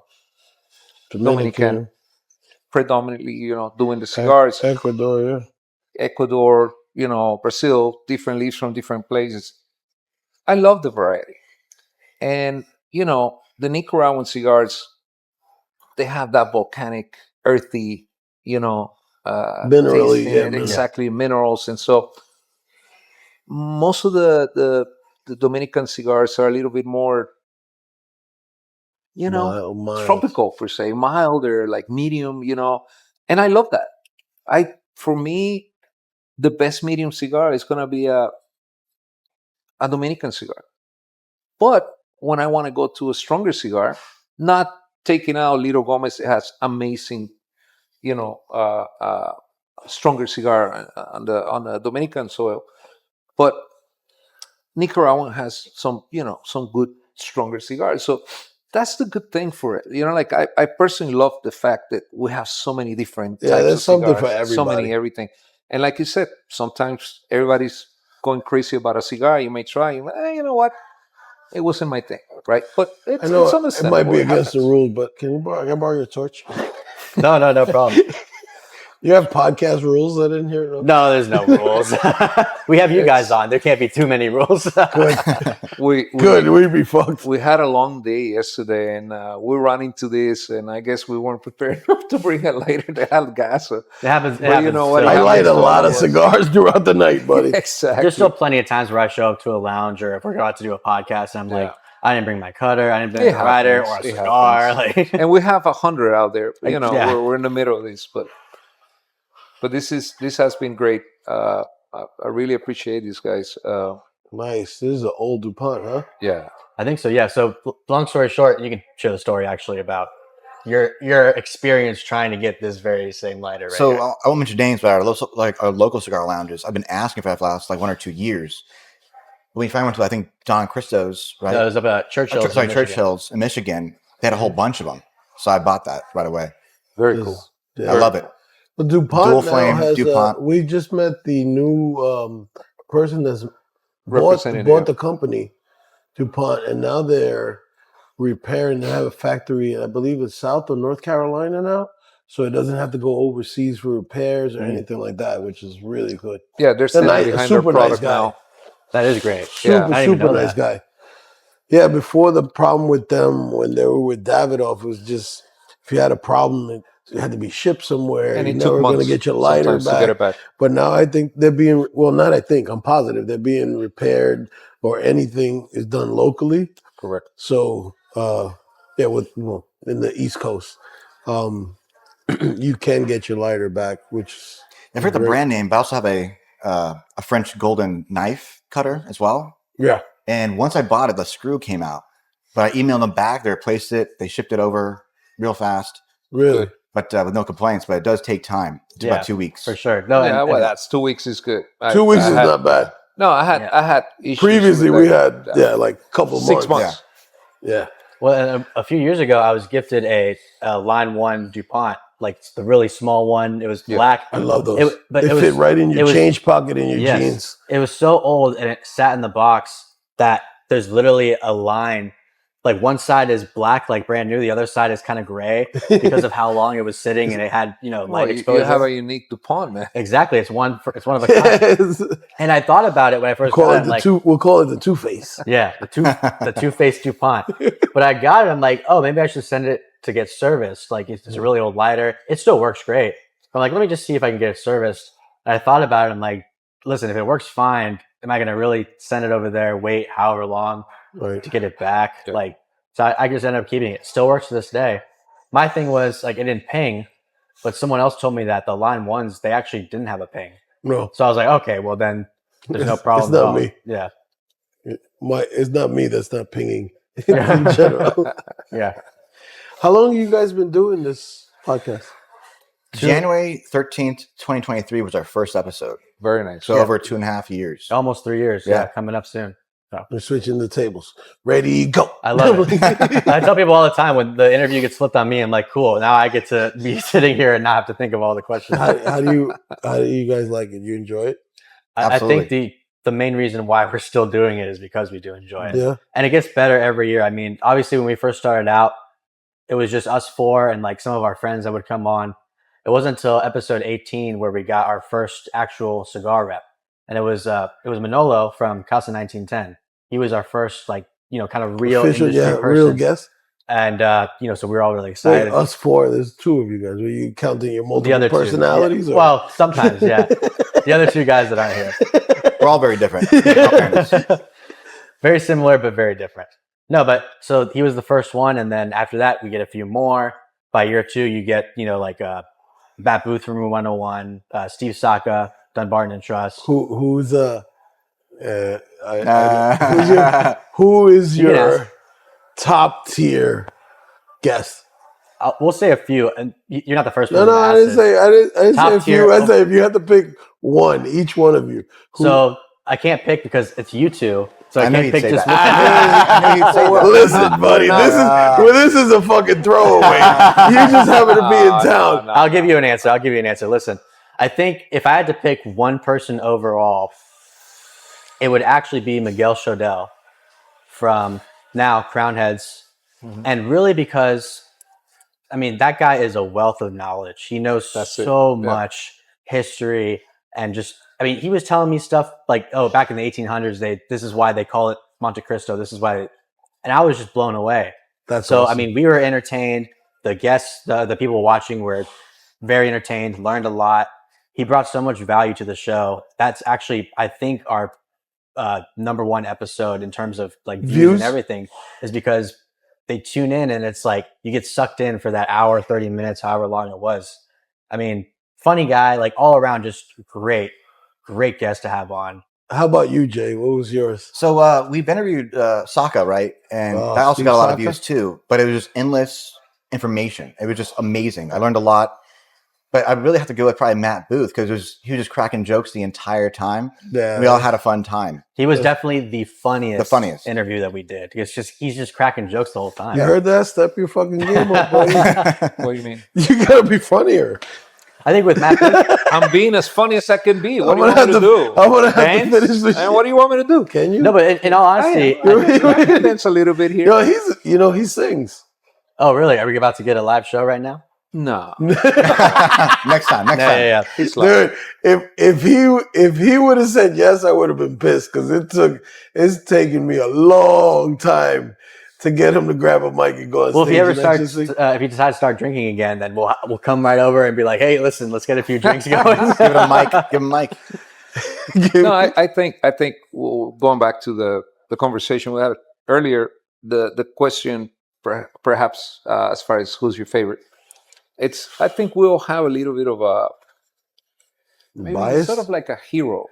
Dominican, predominantly, doing the cigars. Ecuador, yeah. Ecuador, Brazil, different leaves from different places. I love the variety. And, the Nicaraguan cigars, they have that volcanic, earthy, Minerally, taste in yeah, it. mineral. Exactly, minerals. And so most of the Dominican cigars are a little bit more, Mild. tropical per se, milder, like medium, and I love that. For me, the best medium cigar is gonna be a Dominican cigar. But when I want to go to a stronger cigar, not taking out Little Gomez, it has amazing, stronger cigar on the Dominican soil, but Nicaraguan has some good stronger cigars. So that's the good thing for it. I personally love the fact that we have so many different types there's of something cigars, for everybody. so many everything. And like you said, sometimes everybody's going crazy about a cigar. You may try, you know what? It wasn't my thing, right? But it's I know it understandable. might be It against the happens. rules, but can I borrow your torch? No problem. You have podcast rules that in here? No, there's no rules. We have you guys on. There can't be too many rules. Good. We'd be fucked. We had a long day yesterday, and we ran into this, and I guess we weren't prepared enough to bring a lighter to have gas. So. It happens. You know what? I light a lot of cigars throughout the night, buddy. Exactly. There's still plenty of times where I show up to a lounge or if we're about to do a podcast, and I'm like, I didn't bring my cutter, I didn't bring a lighter or a cigar. Like, and we have 100 out there. You know, Yeah. we're in the middle of this, but this has been great. I really appreciate these guys. Nice. This is an old DuPont, huh? Yeah. I think so. Yeah. So long story short, you can share the story actually about your experience trying to get this very same lighter. Right So here. I won't mention names, but our local cigar lounges, I've been asking for the last like 1 or 2 years. When we finally went to, I think, Don Christo's, right? It was up at Churchill's. Churchill's in Michigan. They had a whole bunch of them. So I bought that right away. Very cool. I love it. But DuPont Dual now flame has, DuPont. we just met the new person that's Representing bought the company, DuPont, and now they're repairing. They have a factory, I believe it's South or North Carolina now, so it doesn't have to go overseas for repairs or anything like that, which is really good. Yeah, they're standing behind our super product nice guy. now. That is great. Super, I didn't even super know nice that. guy. Yeah, before the problem with them when they were with Davidoff, it was just if you had a problem, it had to be shipped somewhere. And You're it took never going to months get your lighter sometimes to get it back. But now I think they're being, well, not I think, I'm positive they're being repaired or anything is done locally. Correct. So, yeah, in the East Coast, you can get your lighter back, which I've heard the brand name, but I also have a French golden knife cutter as well. Yeah. And once I bought it, the screw came out. But I emailed them back. They replaced it. They shipped it over real fast. Really? But with no complaints. But it does take time. It's about 2 weeks. For sure. No, Yeah, and well, that's 2 weeks is good. 2 weeks is not bad. No, I had issues. Previously, with we that. had, like a couple 6 months. months. Yeah. well, and a few years ago, I was gifted a Line 1 DuPont, like the really small one. It was black. I love those. But they it was, fit right in your change pocket in your yes, jeans. It was so old and it sat in the box that there's literally a line. Like one side is black, like brand new. The other side is kind of gray because of how long it was sitting and it had, light exposure. You have a unique DuPont, man. Exactly. It's one of a kind. And I thought about it when I first got it. We'll call it the Two-Face. Yeah, the Two-Face DuPont. But I got it. I'm like, oh, maybe I should send it to get serviced. Like it's a really old lighter. It still works great. I'm like, let me just see if I can get it serviced. And I thought about it. I'm like, listen, if it works fine, am I going to really send it over there, wait however long to get it back? Yeah. Like, so I just ended up keeping it. It still works to this day. My thing was like, it didn't ping, but someone else told me that the Line 1s, they actually didn't have a ping. No. So I was like, okay, well then there's no problem. It's not at all. me. Yeah. It's not me that's not pinging in general. Yeah. How long have you guys been doing this podcast? January 13th, 2023 was our first episode. Very nice. So over 2.5 years. Almost 3 years. Yeah. Coming up soon. We're switching the tables. Ready, go. I love it. I tell people all the time when the interview gets flipped on me, I'm like, cool. Now I get to be sitting here and not have to think of all the questions. How do you guys like it? You enjoy it? I think the main reason why we're still doing it is because we do enjoy it. Yeah. And it gets better every year. I mean, obviously when we first started out, it was just us four and like some of our friends that would come on. It wasn't until episode 18 where we got our first actual cigar rep. And it was Manolo from Casa 1910. He was our first like, kind of real official, industry person. real guest. And so we were all really excited. Wait, us four, there's two of you guys. Were you counting your multiple other personalities? Yeah. Well, sometimes, yeah. The other two guys that aren't here. We're all very different. Very similar, but very different. No, but so he was the first one. And then after that, we get a few more. By year two, you get, like Bat Booth from Room 101, Steve Saka, Dunbarton and Trust. Who is your top tier guest? We'll say a few, and you're not the first No, person. I didn't say a few. I tier. say if you had to pick one, each one of you. So I can't pick because it's you two. So I can't pick just one. I knew you'd say that. Listen, buddy, this is a fucking throwaway. You just happen to be in town. I'll give you an answer. Listen, I think if I had to pick one person overall, it would actually be Miguel Shodell from now Crown Heads. Mm-hmm. And really because I mean, that guy is a wealth of knowledge. He knows so much history and just, I mean, he was telling me stuff like, oh, back in the 1800s, this is why they call it Monte Cristo. This is why, and I was just blown away. That's so, awesome. I mean, we were entertained. The guests, the people watching were very entertained, learned a lot. He brought so much value to the show. That's actually, I think, our number one episode in terms of like views and everything is because they tune in and it's like you get sucked in for that hour, 30 minutes, however long it was. I mean, funny guy, like all around, just great guest to have on. How about you, Jay? What was yours? So we've interviewed Saka, right? And that also got a lot of views too, but it was just endless information. It was just amazing. I learned a lot. But I really have to go with probably Matt Booth because he was just cracking jokes the entire time. Yeah, we all had a fun time. He was definitely the funniest interview that we did. He's just cracking jokes the whole time. You heard that? Step your fucking game up, buddy. What do you mean? You gotta be funnier. I think with Matt Booth, I'm being as funny as I can be. What do you want me to do? I'm gonna have to finish this. And what do you want me to do? Can you? No, but in all honesty, I can dance a little bit here. He sings. Oh, really? Are we about to get a live show right now? No. Next time. Yeah. Dude, if he would have said yes, I would have been pissed because it's taken me a long time to get him to grab a mic and go on well, stage. If he decides to start drinking again, then we'll come right over and be like, hey, listen, let's get a few drinks going. Give him a mic. No, I think going back to the conversation we had earlier, the question perhaps as far as who's your favorite. I think we'll have a little bit of a bias, sort of like a hero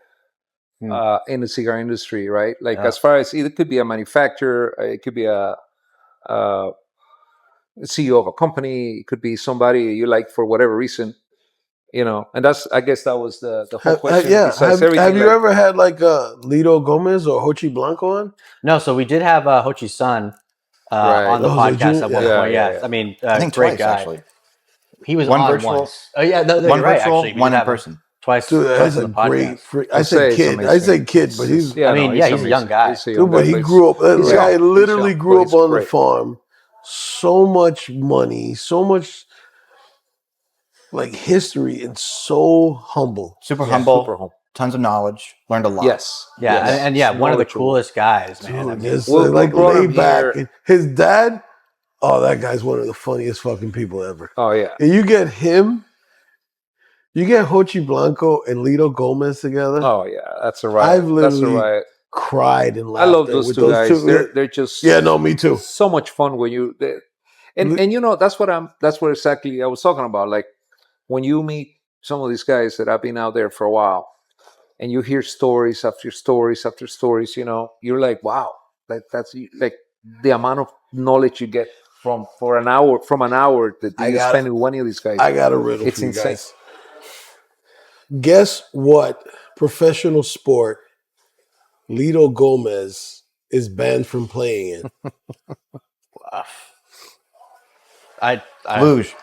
in the cigar industry, right? Like as far as it could be a manufacturer, it could be a CEO of a company, it could be somebody you like for whatever reason, and I guess that was the whole question. Have you ever had like Lido Gomez or Hochi Blanco on? No, so we did have Hochi's son on the podcast at one point. Yeah. I mean, I think great twice, guy. actually. He was one on virtual. Once. Oh yeah, no, one you're virtual, right, actually. one in person. Twice. Dude, that's a great. I say kid, but he's. Yeah, he's a young guy. Dude, but he grew up. This guy literally grew up on the farm. So much money, so much like history, and so humble. Super humble. Tons of knowledge. Learned a lot. Yes. Yeah, and one of the coolest guys, man. Dude, like laid back. His dad. Oh, that guy's one of the funniest fucking people ever. Oh, yeah. And you get him, you get Hochi Blanco and Lido Gomez together. Oh, yeah. That's a riot. I've literally cried and laughed. I love those two guys. They're just... Yeah, no, me too. So much fun when you... And that's what exactly I was talking about. Like, when you meet some of these guys that have been out there for a while, and you hear stories after stories after stories, you're like, wow. That's like the amount of knowledge you get from an hour that you spend with one of these guys. I got a riddle. It's for you insane. Guys. Guess what professional sport Lido Gomez is banned from playing in? Luge.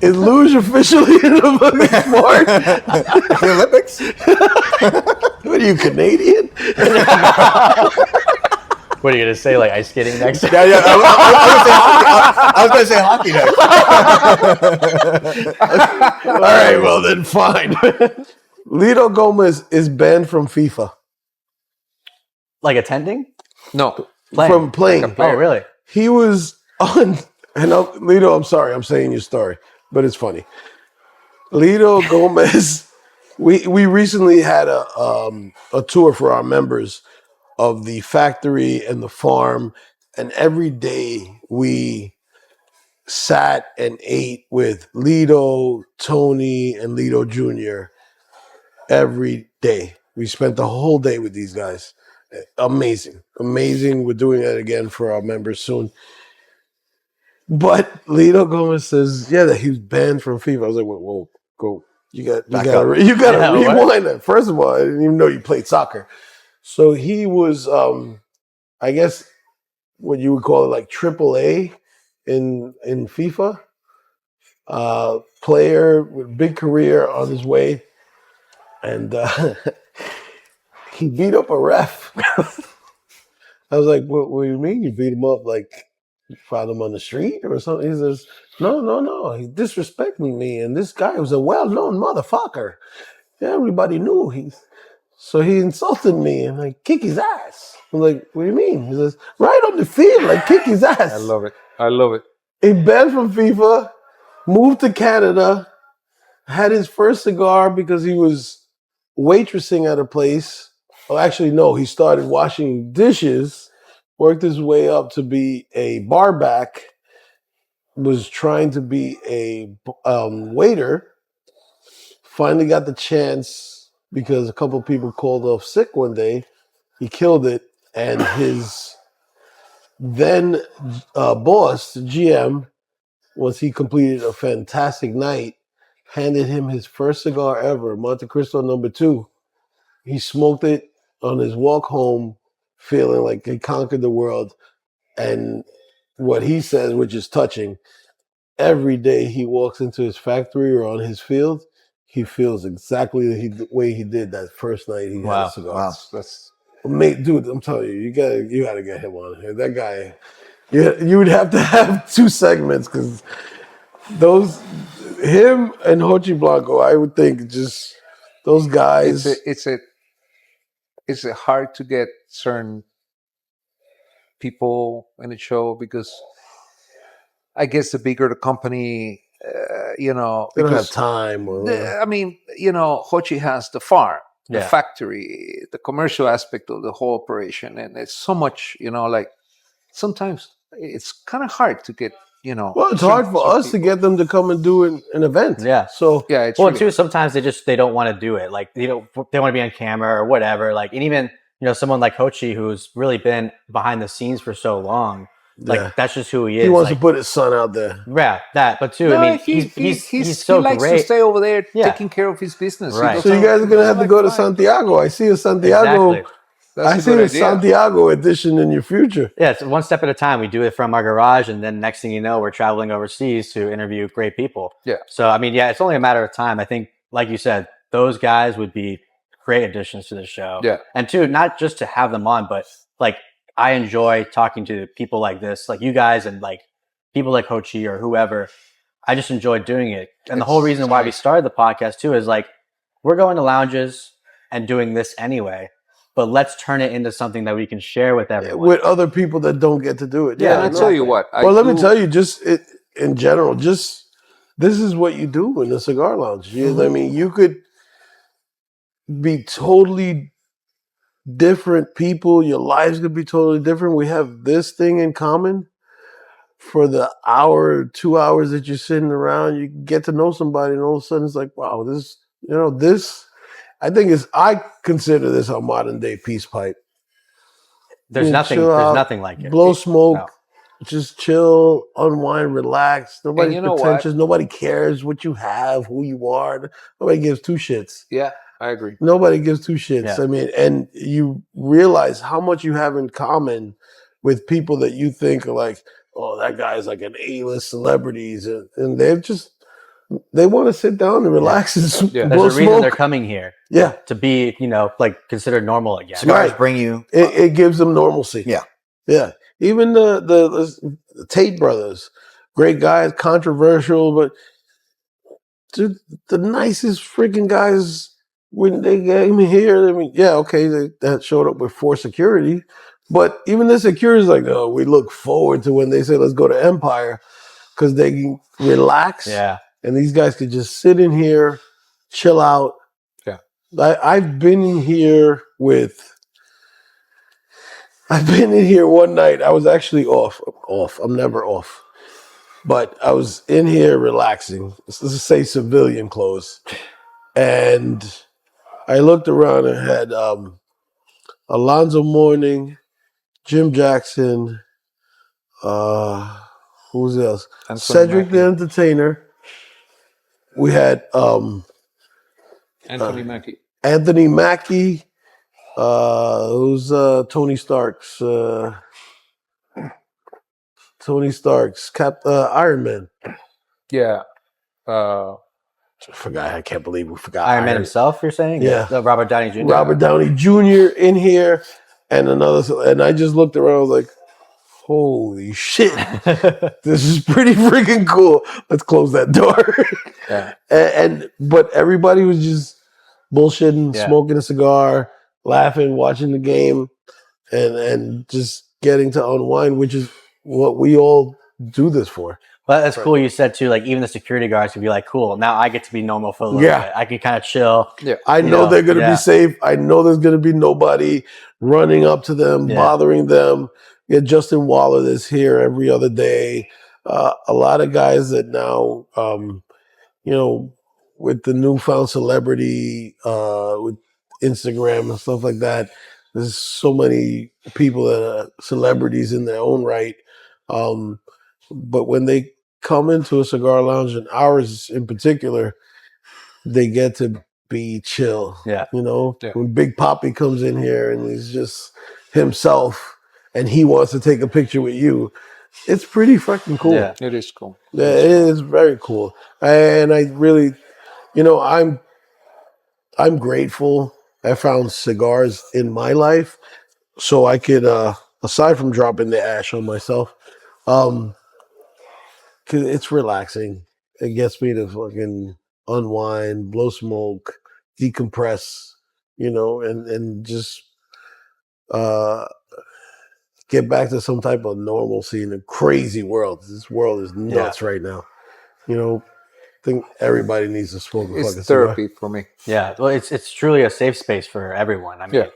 Is luge officially in the fucking sport? The Olympics? What are you, Canadian? What are you gonna say? Like ice skating next? Yeah. I was gonna say hockey next. All right, well then, fine. Lido Gomez is banned from FIFA. Like attending? No, from playing. Oh, really? He was on. And Lido, I'm sorry, I'm saying your story, but it's funny. Lido Gomez. We recently had a tour for our members of the factory and the farm, and every day we sat and ate with Lido, Tony, and Lido Jr. every day. We spent the whole day with these guys. Amazing. We're doing it again for our members soon. But Lido Gomez says, that he was banned from FIFA. I was like, whoa, go. You got to rewind that. First of all, I didn't even know you played soccer. So he was, I guess, what you would call it, like AAA in FIFA. Player with big career on his way, and he beat up a ref. I was like, what do you mean you beat him up? Like, you found him on the street or something? He says, no. He disrespecting me. And this guy was a well-known motherfucker. Everybody knew so he insulted me and like, kick his ass. I'm like, what do you mean? He says, right on the field, like, kick his ass. I love it. He banned from FIFA, moved to Canada, had his first cigar because he was waitressing at a place. Well, actually, no, he started washing dishes, worked his way up to be a bar back, was trying to be a waiter, finally got the chance because a couple of people called off sick one day. He killed it, and his then boss, the GM, once he completed a fantastic night, handed him his first cigar ever, Monte Cristo No. 2. He smoked it on his walk home, feeling like he conquered the world. And what he says, which is touching, every day he walks into his factory or on his field, he feels exactly the way he did that first night he had a cigar. Wow. That's, mate, dude, I'm telling you, you gotta get him on here. That guy, you would have to have 2 segments because him and Hochi Blanco, I would think just those guys. It's hard to get certain people in the show because I guess the bigger the company, they don't have time. Hochi has the farm, the Yeah. factory, the commercial aspect of the whole operation, and it's so much, like sometimes it's kind of hard to get, Well, it's hard for us to get them to come and do an event. Yeah. So Yeah, it's Well, really, too, sometimes they don't want to do it. Like, they want to be on camera or whatever. Like, and even, someone like Hochi, who's really been behind the scenes for so long, like, that's just who he is. he wants like, to put his son out there. Yeah, that. But too, No, I mean, he's so he likes great. to stay over there Yeah. taking care of his business. He Right. goes So you out- guys are gonna have to go to Fine. Santiago. I see a Santiago. Exactly. That's I a see good a idea. Santiago edition in your future. Yeah, it's one step at a time. We do it from our garage, and then next thing you know, we're traveling overseas to interview great people. Yeah. So, I mean, yeah, it's only a matter of time. I think, like you said, those guys would be great additions to the show. Yeah. And two, not just to have them on, but like, I enjoy talking to people like this, like you guys, and like people like Hochi or whoever. I just enjoy doing it. And the whole reason why we started the podcast too is like, we're going to lounges and doing this anyway, but let's turn it into something that we can share with everyone. With other people that don't get to do it. Yeah, and I tell you what. Let me tell you, just in general, just this is what you do in the cigar lounge. I mean, you could be totally different people. Your lives could be totally different. We have this thing in common. For the hour, 2 hours that you're sitting around, you get to know somebody, and all of a sudden it's like, wow, this. I consider this a modern day peace pipe. There's nothing like it. Blow smoke, No. just chill, unwind, relax. Nobody's you know what? pretentious. Nobody cares what you have, who you are. Nobody gives 2 shits. Yeah, I agree. Nobody gives 2 shits. Yeah. I mean, and you realize how much you have in common with people that you think are like, oh, that guy's like an A-list celebrities, and they want to sit down and relax and Yeah. blow There's a reason smoke. they're coming here. Yeah. To be, like considered normal again. Cigars Right. bring you. It gives them normalcy. Yeah. Yeah. Even the Tate brothers, great guys, controversial, but dude, the nicest freaking guys when they came here. I mean, yeah, okay, that showed up with 4 security, but even the security is like, oh, we look forward to when they say let's go to Empire because they can relax. Yeah. And these guys could just sit in here, chill out. Yeah. I've been in here one night. I was actually off. I'm never off. But I was in here relaxing. Let's just say civilian clothes. And I looked around and had Alonzo Mourning, Jim Jackson, who's else? Anthony Cedric Mackie. the Entertainer. We had Anthony Mackie. Anthony Mackie, who's Tony Stark's Iron Man. Yeah. I can't believe we forgot Iron Man himself, you're saying? Yeah. Robert Downey Jr. Robert Downey Jr. in here, and I just looked around. I was like, holy shit, this is pretty freaking cool. Let's close that door. But everybody was just bullshitting, smoking a cigar, laughing, watching the game, and just getting to unwind, which is what we all do this for. Well, that's cool. You said too, like even the security guards could be like, "Cool, now I get to be normal for a little bit. I can kind of chill." Yeah, I know they're going to be safe. I know there's going to be nobody running up to them, bothering them. Yeah, Justin Waller is here every other day. A lot of guys that now, with the newfound celebrity, with Instagram and stuff like that, there's so many people that are celebrities in their own right. But when they come into a cigar lounge, and ours in particular, they get to be chill. Yeah. When Big Papi comes in here and he's just himself and he wants to take a picture with you, it's pretty fucking cool. Yeah, it is cool. Yeah, it is very cool. And I really, I'm grateful I found cigars in my life so I could, aside from dropping the ash on myself, 'cause it's relaxing. It gets me to fucking unwind, blow smoke, decompress, and just get back to some type of normalcy in a crazy world. This world is nuts right now. I think everybody needs to smoke a fucking It's therapy cigar. for me. Yeah, well, it's truly a safe space for everyone. I mean,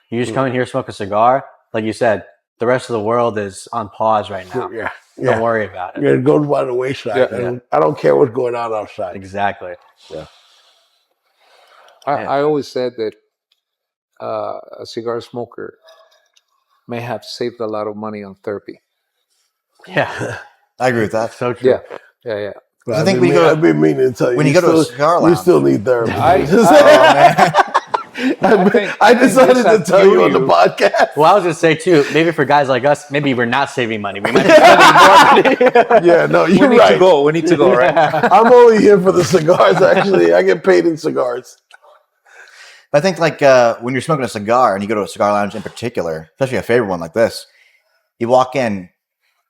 you just come in here, smoke a cigar, like you said. The rest of the world is on pause right now. Yeah. Don't worry about it. You're gonna go by the wayside. Yeah. I don't care what's going on outside. Exactly. Yeah. I always said that a cigar smoker may have saved a lot of money on therapy. Yeah, I agree with that. so true. Yeah. I think when you go I've been meaning to tell you. when you go to a cigar you lounge, still need therapy. I decided to tell you on the podcast. Well, I was gonna say too, maybe for guys like us, maybe we're not saving money. We might be spending more money. Yeah, no, We you're need right. to go. We need to go, right? I'm only here for the cigars. Actually, I get paid in cigars. I think when you're smoking a cigar and you go to a cigar lounge in particular, especially a favorite one like this, you walk in,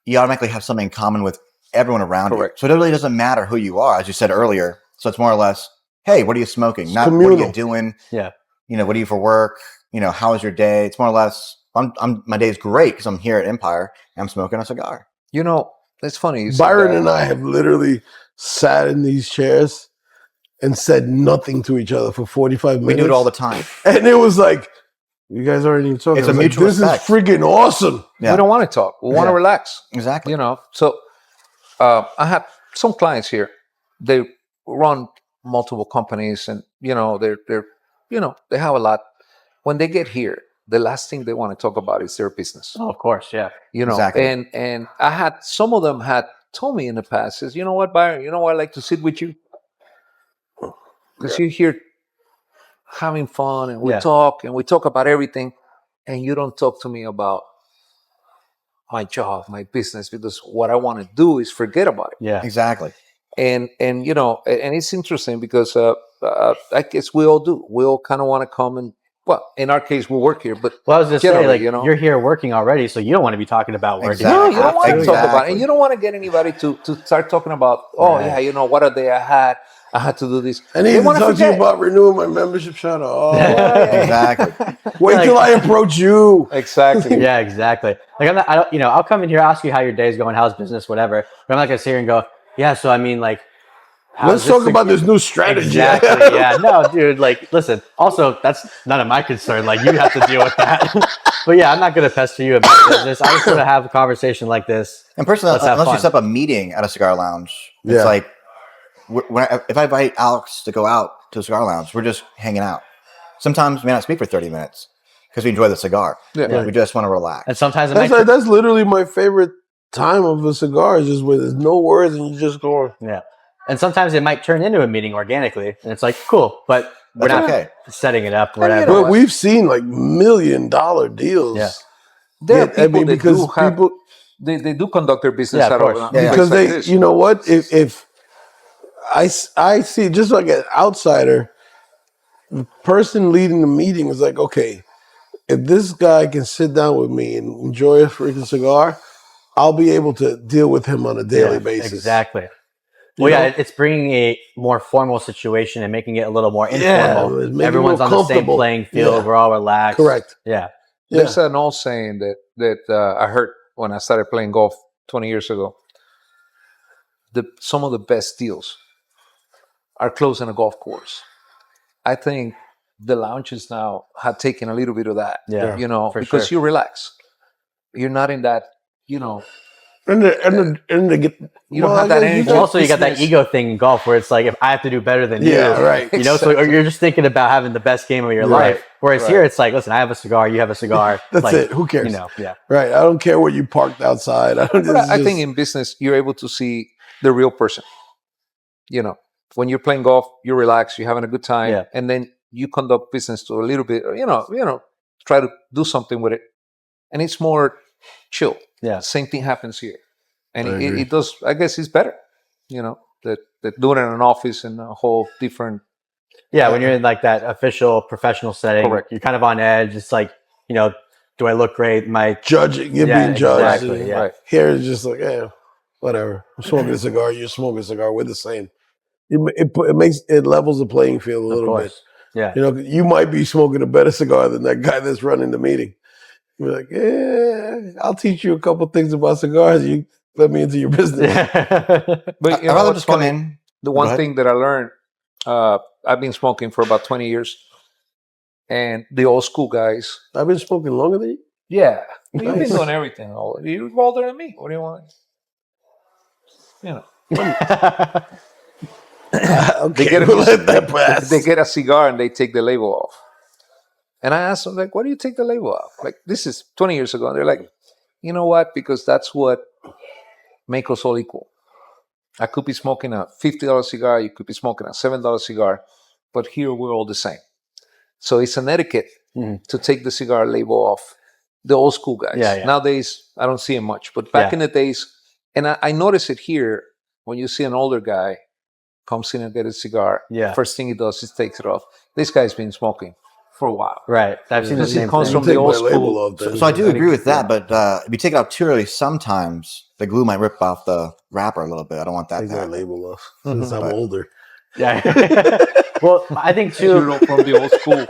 you automatically have something in common with everyone around Correct. you. So it really doesn't matter who you are, as you said earlier. So it's more or less, hey, what are you smoking? Not what communal. are you doing? Yeah. What do you for work? How was your day? It's more or less, my day's great because I'm here at Empire and I'm smoking a cigar. It's funny. Byron and I have literally sat in these chairs and said nothing to each other for 45 minutes. We do it all the time. And it was like, you guys aren't even talking. It's I a was like, mutual this respect. is freaking awesome. Yeah. We don't want to talk. We want to relax. Exactly. So I have some clients here. They run multiple companies, and they're they have a lot. When they get here, the last thing they want to talk about is their business. Oh, of course, yeah. Exactly. And I had some of them had told me in the past, says, you know what, Byron, I like to sit with you because you're here having fun, and we talk about everything, and you don't talk to me about my job, my business, because what I want to do is forget about it. Yeah. Exactly. And it's interesting because I guess we all do. We all kind of want to come and, well, in our case, we work here, but Well, I was just saying, generally, you're here working already, so you don't want to be talking about work. Exactly. no, you don't want to talk about it, Exactly. and you don't want to get anybody to start talking about, what a day I had to do this. I need They to wanna talk to you forget. about renewing my membership. Shut up. Oh, Exactly. wait till I approach you. Exactly. Yeah, exactly. Like I'll come in here, ask you how your day's going, how's business, whatever. But I'm not gonna sit here and go, yeah. So I mean, like, Let's talk about this new strategy. Exactly. Yeah. No, dude. Like, listen. Also, that's none of my concern. Like, you have to deal with that. But yeah, I'm not gonna pester you about business. I just want to have a conversation like this. And personally, Let's have unless you fun. set up a meeting at a cigar lounge, it's Yeah. like if I invite Alex to go out to a cigar lounge, we're just hanging out. Sometimes we may not speak for 30 minutes because we enjoy the cigar. Yeah. We just want to relax. And sometimes it might. That's literally my favorite time of a cigar, is just where there's no words and you just go. Yeah. And sometimes it might turn into a meeting organically, and it's like, cool, but we're That's not okay. setting it up. And, Whatever. But we've seen like $1 million deals. Yeah. There are people that because do have, people, they do conduct their business Yeah, of out course. of Yeah, because places they, like this. you know what? If I see, just like an outsider, the person leading the meeting is like, okay, if this guy can sit down with me and enjoy a freaking cigar, I'll be able to deal with him on a daily basis. Exactly. Well, yeah, it's bringing a more formal situation and making it a little more informal. Everyone's on the same playing field. Yeah. We're all relaxed. Correct. Yeah. There's an old saying that I heard when I started playing golf 20 years ago. Some of the best deals are close in a golf course. I think the lounges now have taken a little bit of that. Yeah, because you relax. You're not in that, you don't have that energy. Also, you got that ego thing in golf where it's like, if I have to do better than you, right? So you're just thinking about having the best game of your life. Whereas here, it's like, listen, I have a cigar, you have a cigar. That's it. Who cares? Yeah. Right. I don't care where you parked outside. I think in business, you're able to see the real person. When you're playing golf, you relax, you're having a good time, and then you conduct business to a little bit, try to do something with it, and it's more chill. Yeah. Same thing happens here, and it does. I guess it's better, that doing it in an office and a whole different. Yeah, when you're in like that official professional setting, you're kind of on edge. It's like, do I look great? My judging, you're being judged. Exactly, right. Here it's just like, whatever. I'm smoking a cigar. You're smoking a cigar. We're the same. It levels the playing field a little bit. Yeah. You might be smoking a better cigar than that guy that's running the meeting. You're like, I'll teach you a couple things about cigars. You let me into your business. But I'd rather just come in. The one thing that I learned, I've been smoking for about 20 years, and the old school guys. I've been smoking longer than you? Yeah. Nice. You've been doing everything. You're older than me. What do you want? Let that pass. They get a cigar and they take the label off. And I asked them, like, why do you take the label off? Like, this is 20 years ago. And they're like, you know what? Because that's what makes us all equal. I could be smoking a $50 cigar. You could be smoking a $7 cigar. But here we're all the same. So it's an etiquette to take the cigar label off. The old school guys. Yeah. Nowadays, I don't see it much. But back in the days, and I notice it here, when you see an older guy comes in and get a cigar, first thing he does is takes it off. This guy's been smoking for a while. Right. I've seen the same comes thing. from the old school. So I do agree with that, but if you take it out too early, sometimes the glue might rip off the wrapper a little bit. I don't want that. Take that label off since I'm older. Yeah. Well, I think too. You're from the old school.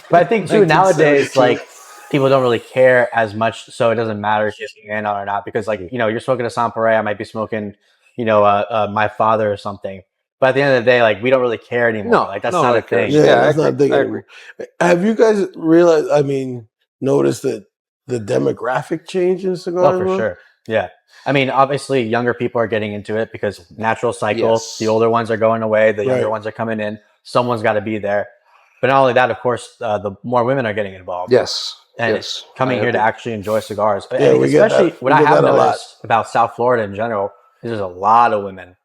But I think too nowadays, like, people don't really care as much, so it doesn't matter if you're in on or not, because you're smoking a Sampere, I might be smoking, my father or something. But at the end of the day, like, we don't really care anymore. Like, that's not a thing. Yeah, that's not a thing anymore. Have you guys realized? Noticed that the demographic change in cigars? Oh, for sure. Yeah. I mean, obviously, younger people are getting into it because natural cycle. The older ones are going away. The younger ones are coming in. Someone's got to be there. But not only that, of course, the more women are getting involved. Yes. And coming here to actually enjoy cigars. Yeah, especially what I have noticed about South Florida in general is there's a lot of women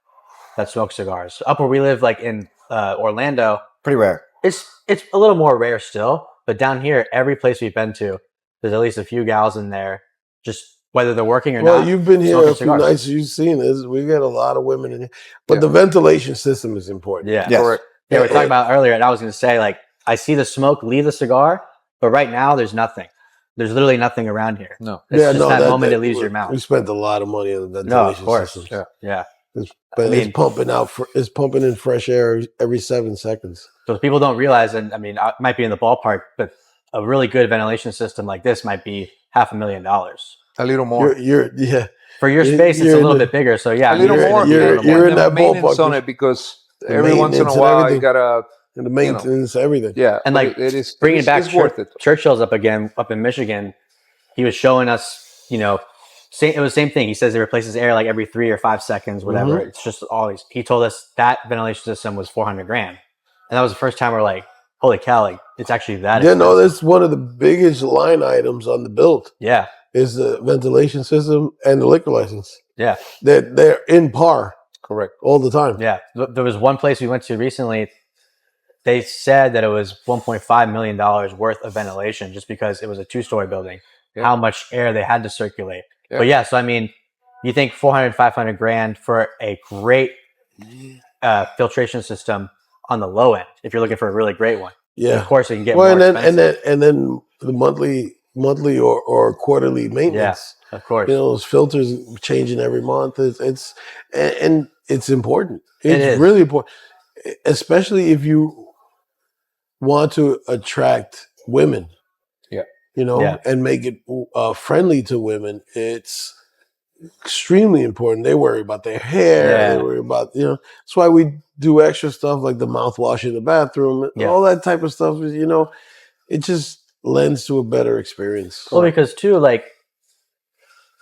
that smoke cigars. Up where we live, like in Orlando, pretty rare. It's a little more rare still, but down here, every place we've been to, there's at least a few gals in there, just whether they're working or not. Well, you've been here a few nights. You've seen this. We got a lot of women in here, but the ventilation system is important. Yeah, correct. Yeah, we were talking about earlier, and I was going to say, like, I see the smoke leave the cigar, but right now there's nothing. There's literally nothing around here. No, it's just that moment it leaves your mouth. We spent a lot of money on the ventilation system. Yeah. But it's pumping out. It's pumping in fresh air every 7 seconds. So people don't realize, and I mean, I might be in the ballpark, but a really good ventilation system like this might be $500,000. A little more. For your space, it's a little bit bigger. So yeah, a little more. You're in that ballpark on it because every once in a while you gotta. And the maintenance, everything. Yeah. And like, it is bringing back worth it. Churchill's up in Michigan. He was showing us, it was the same thing. He says it replaces air like every 3 or 5 seconds, whatever. Mm-hmm. It's just always, he told us that ventilation system was $400,000. And that was the first time we're like, holy cow, like, it's actually that expensive. No, that's one of the biggest line items on the build. Yeah. Is the ventilation system and the liquor license. Yeah. They're in par. Correct. All the time. Yeah. There was one place we went to recently. They said that it was $1.5 million worth of ventilation just because it was a 2-story building, how much air they had to circulate. Yeah. But yeah, so I mean, you think $400,000-$500,000 for a great filtration system on the low end, if you're looking for a really great one. Yeah. And of course, it can get Well, more and then expensive. the monthly or quarterly maintenance. Yeah, of course. You know, those filters changing every month. It's and it's important. It It's is. really important, especially if you want to attract women. Yeah. You know, Yeah. and make it friendly to women. It's extremely important. They worry about their hair. Yeah. They worry about, you know, that's why we do extra stuff like the mouthwash in the bathroom, Yeah. all that type of stuff. You know, it just lends to a better experience. Well, because too, like,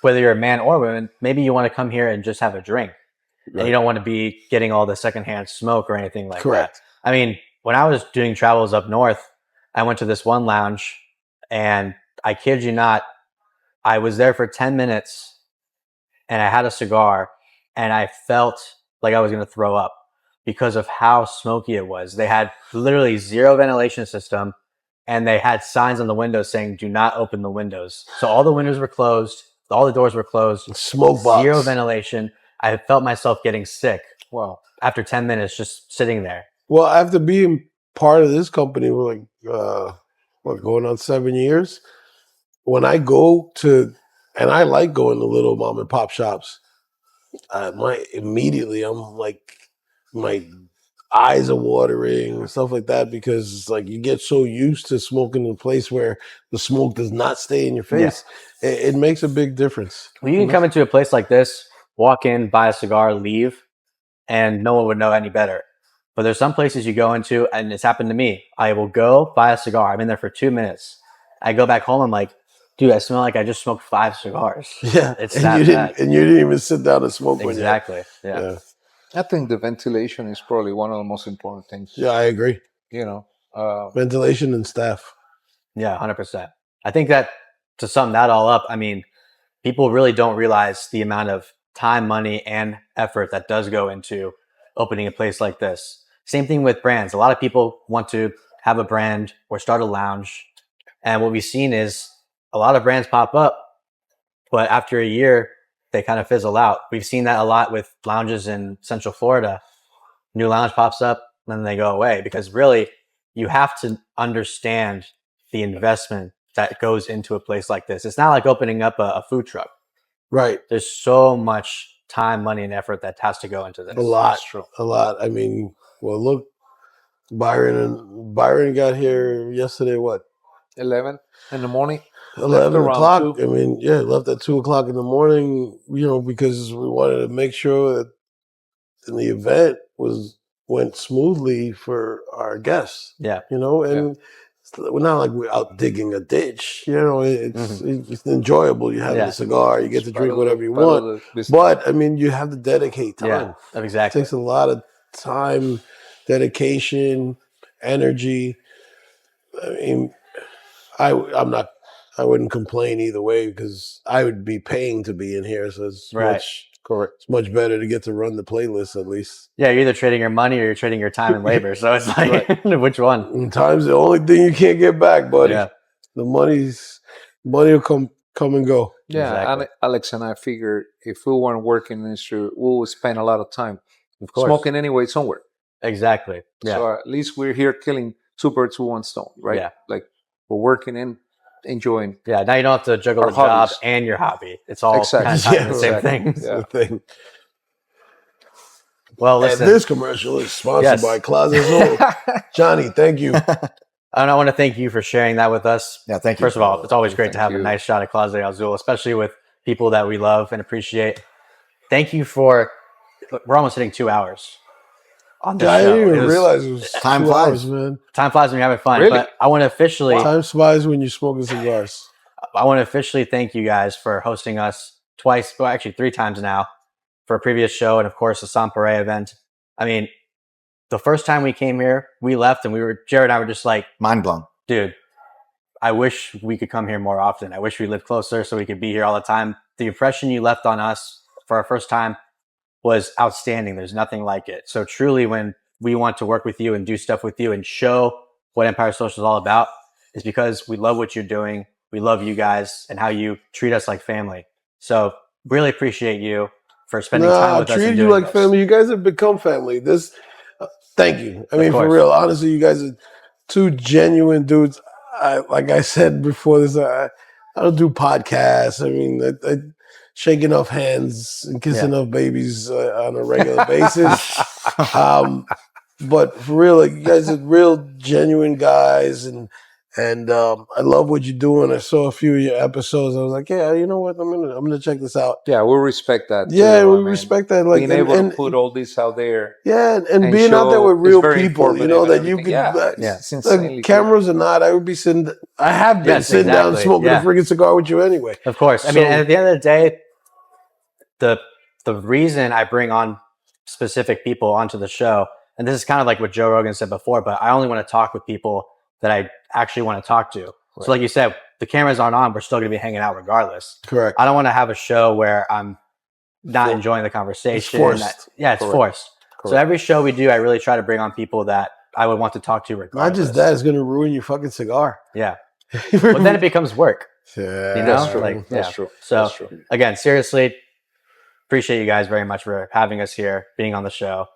whether you're a man or woman, maybe you want to come here and just have a drink. And you don't want to be getting all the secondhand smoke or anything like Correct. that. I mean, when I was doing travels up north, I went to this one lounge, and I kid you not, I was there for 10 minutes and I had a cigar and I felt like I was going to throw up because of how smoky it was. They had literally zero ventilation system, and they had signs on the windows saying, "Do not open the windows." So all the windows were closed. All the doors were closed. Smoke box. Zero ventilation. I felt myself getting sick. Wow. After 10 minutes just sitting there. Well, after being part of this company for like, going on 7 years, when I go to, and I like going to little mom and pop shops, immediately I'm like, my eyes are watering and stuff like that, because it's like you get so used to smoking in a place where the smoke does not stay in your face. It makes a big difference. Well, you can come into a place like this, walk in, buy a cigar, leave, and no one would know any better. But there's some places you go into, and it's happened to me. I will go buy a cigar. I'm in there for 2 minutes. I go back home. I'm like, dude, I smell like I just smoked 5 cigars. Yeah, It's and that you bad. didn't even sit down and smoke. Exactly. Yeah. Yeah. I think the ventilation is probably one of the most important things. Yeah, I agree. You know, Ventilation and staff. Yeah, 100%. I think that to sum that all up, I mean, people really don't realize the amount of time, money, and effort that does go into opening a place like this. Same thing with brands. A lot of people want to have a brand or start a lounge. And what we've seen is a lot of brands pop up, but after a year, they kind of fizzle out. We've seen that a lot with lounges in Central Florida. New lounge pops up, then they go away, because really you have to understand the investment that goes into a place like this. It's not like opening up a food truck. Right. There's so much time, money, and effort that has to go into this. A lot. That's true. A lot. I mean, well, look, Byron got here yesterday, what? 11 in the morning. 11 around o'clock. 2. I mean, yeah, left at 2 o'clock in the morning, you know, because we wanted to make sure that the event went smoothly for our guests. Yeah. You know, and we're not like we're out digging a ditch. You know, it's enjoyable. You're having a cigar, you get to drink whatever you want. But I mean, you have to dedicate time. Yeah, exactly. It takes a lot of time, dedication, energy. I mean, I wouldn't complain either way, because I would be paying to be in here. So it's much better to get to run the playlist at least. Yeah, you're either trading your money or you're trading your time and labor. So it's like, which one? And time's the only thing you can't get back, buddy. Yeah. The money will come and go. Yeah, Exactly. Alex and I figured if we weren't working in the industry, we would spend a lot of time Of course. smoking anyway somewhere. Exactly. Yeah. So at least we're here killing 2 birds with 1 stone, right? Yeah. Like we're working and enjoying. Yeah, now you don't have to juggle Our the job hobbies. and your hobby. It's all Exactly. kind of the same exactly. thing. That's the thing. Well, And listen, this commercial is sponsored Yes. by Closet Zone. Johnny, thank you. and I want to thank you for sharing that with us. Yeah, thank you. First of all, it's always great to have you. a nice shot of Closet Azul, especially with people that we love and appreciate. Thank you for, we're almost hitting 2 hours on this I show. didn't even It was- realize it was Time 2 flies. hours, man. Time flies when you're having fun, Really? but I want to officially, Time flies when you're smoking cigars. thank you guys for hosting us twice, well, actually 3 times now, for a previous show and of course the Sampere event. I mean, the first time we came here, we left and Jared and I were just like, Mind blown. dude, I wish we could come here more often. I wish we lived closer so we could be here all the time. The impression you left on us for our first time was outstanding. There's nothing like it. So truly, when we want to work with you and do stuff with you and show what Empire Social is all about, is because we love what you're doing. We love you guys and how you treat us like family. So really appreciate you for spending time I with us. and treated you doing like this. family. You guys have become family. Thank you. I mean, for course. real. Honestly, you guys two genuine dudes. Like I said before this, I don't do podcasts. I mean, I shake enough hands and kiss enough babies on a regular basis. But for real, like, you guys are real genuine guys, and I love what you're doing. I saw a few of your episodes. I was like, yeah, you know what? I'm gonna check this out. Yeah, we respect that. Yeah, too, we respect that. Like being able to put all this out there. Yeah, and being out there with real people, you know, that you can. Like, cameras or not, I would be sitting. I have been sitting down smoking a freaking cigar with you anyway. Of course. I mean, at the end of the day, the reason I bring on specific people onto the show, and this is kind of like what Joe Rogan said before, but I only want to talk with people that I actually want to talk to. Right. So like you said, the cameras aren't on, we're still going to be hanging out regardless. Correct. I don't want to have a show where I'm not enjoying the conversation. It's forced. It's forced. Correct. So every show we do, I really try to bring on people that I would want to talk to regardless. Not just that, it's going to ruin your fucking cigar. Yeah. But then it becomes work. Yeah. You know? That's true. Like, that's true. So that's true. Again, seriously, appreciate you guys very much for having us here, being on the show.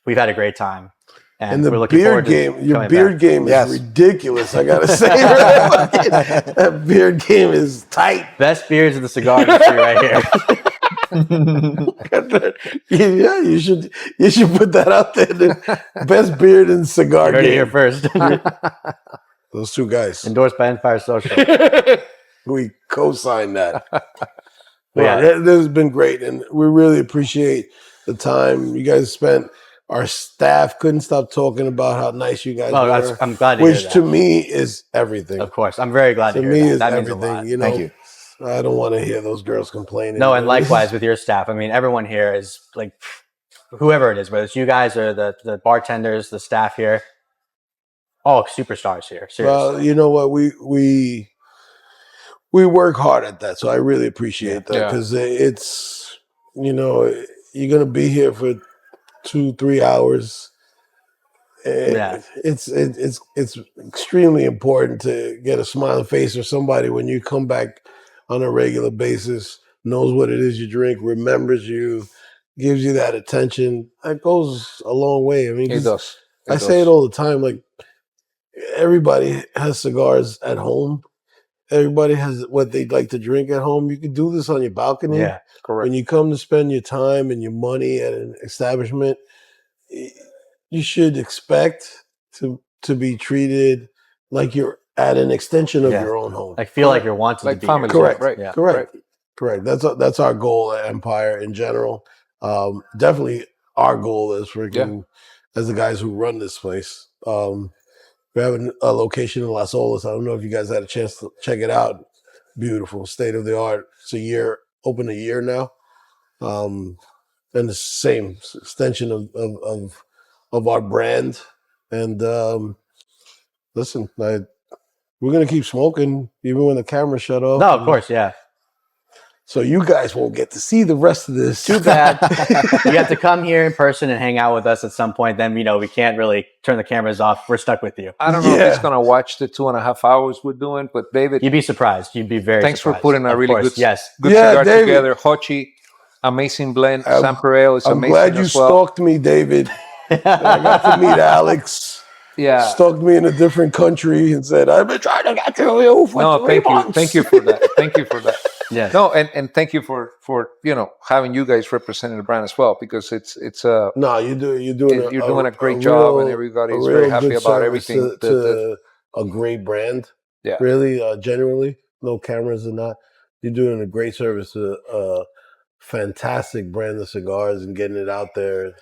We've had a great time. And the we're looking forward to your beard game is ridiculous, I gotta say. That beard game is tight. Best beards in the cigar industry right here. Yeah, you should put that out there. The best beard in cigar You heard it game. here first. Those two guys. Endorsed by Empire Social. We co-signed that. Yeah. This has been great, and we really appreciate the time you guys spent. Our staff couldn't stop talking about how nice you guys were. I'm glad to hear that. Which to me is everything. Of course. I'm very glad to hear that. That means a lot. You know, Thank you. I don't want to hear those girls complaining. No, and likewise with your staff. I mean, everyone here is like, whoever it is, whether it's you guys or the bartenders, the staff here, all superstars here. Seriously. Well, you know what? We work hard at that, so I really appreciate that, because it's, you know, you're gonna be here for 2-3 hours. It's extremely important to get a smiling face or somebody when you come back on a regular basis, knows what it is you drink, remembers you, gives you that attention. That goes a long way. I mean, It does. I say it all the time. Like, everybody has cigars at home. Everybody has what they'd like to drink at home. You can do this on your balcony. Yeah, correct. When you come to spend your time and your money at an establishment, you should expect to be treated like you're at an extension of your own home. Like feel like you're wanted like to be family. here. Correct. Right. Yeah. Correct. Correct. That's our goal at Empire in general. Definitely our goal as as the guys who run this place. We have a location in Las Olas. I don't know if you guys had a chance to check it out. Beautiful, state of the art. It's open a year now, and the same extension of our brand. And listen, we're gonna keep smoking even when the camera shut off. No, of course, yeah. So you guys won't get to see the rest of this. Too bad. You have to come here in person and hang out with us at some point. Then, we can't really turn the cameras off. We're stuck with you. I don't know if he's going to watch the 2.5 hours we're doing, but David, You'd be surprised. You'd be very thanks surprised. for putting a Of really course, good cigar David. together. Hochi, amazing blend. Samperel is I'm amazing glad you as well. stalked me, David. I got to meet Alex. Yeah. Stalked me in a different country and said, "I've been trying to get to you for 3 months." Thank you for that. Thank you for that. Yes. No, and thank you for having you guys representing the brand as well, because it's No, you're doing a great job, and everybody's very happy about everything. To a great brand, really, genuinely, no cameras or not. You're doing a great service to a fantastic brand of cigars and getting it out there.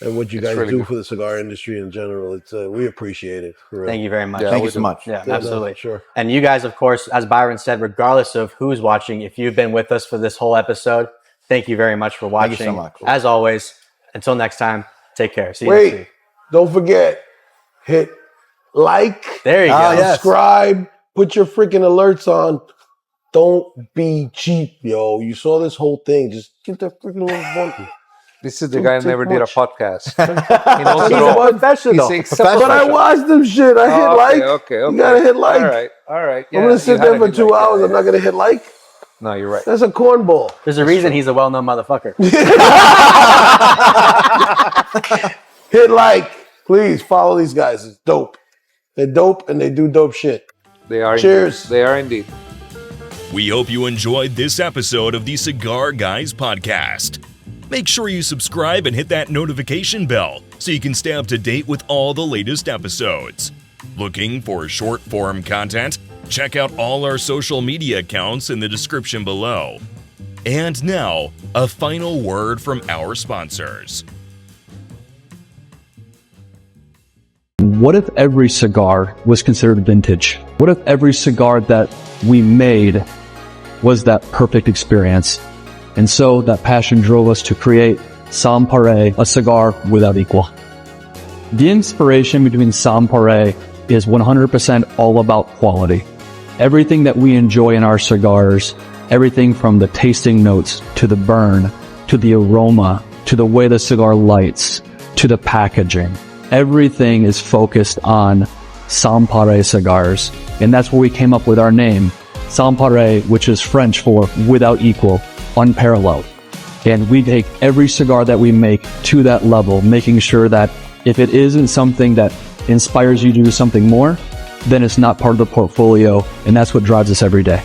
And what you guys really do good for the cigar industry in general, it's we appreciate it. For real. Thank you very much. Thank you so much. Yeah, No, absolutely. sure. And you guys, of course, as Byron said, regardless of who's watching, if you've been with us for this whole episode, thank you very much for watching. Thank you so much. As always, until next time, take care. See you Wait, next week. don't forget, hit like, There you go. yes. subscribe, put your freaking alerts on. Don't be cheap, yo. You saw this whole thing. Just get that freaking little button. This is the guy who never did a podcast. He knows He's it a all. professional. He's a But I watched them shit. I hit like. Okay. You gotta hit like. All right. I'm gonna sit there for 2 hours. I'm not gonna hit like. No, you're right. That's a cornball. There's a reason he's a well-known motherfucker. Hit like. Please follow these guys. It's dope. They're dope and they do dope shit. They are. Cheers. They are indeed. We hope you enjoyed this episode of the Cigar Guys Podcast. Make sure you subscribe and hit that notification bell so you can stay up to date with all the latest episodes. Looking for short form content? Check out all our social media accounts in the description below. And now, a final word from our sponsors. What if every cigar was considered vintage? What if every cigar that we made was that perfect experience? And so that passion drove us to create Sans Pareil, a cigar without equal. The inspiration between Sans Pareil is 100% all about quality. Everything that we enjoy in our cigars, everything from the tasting notes to the burn, to the aroma, to the way the cigar lights, to the packaging, everything is focused on Sans Pareil cigars. And that's where we came up with our name, Sans Pareil, which is French for without equal, unparalleled. And we take every cigar that we make to that level, making sure that if it isn't something that inspires you to do something more, then it's not part of the portfolio, and that's what drives us every day.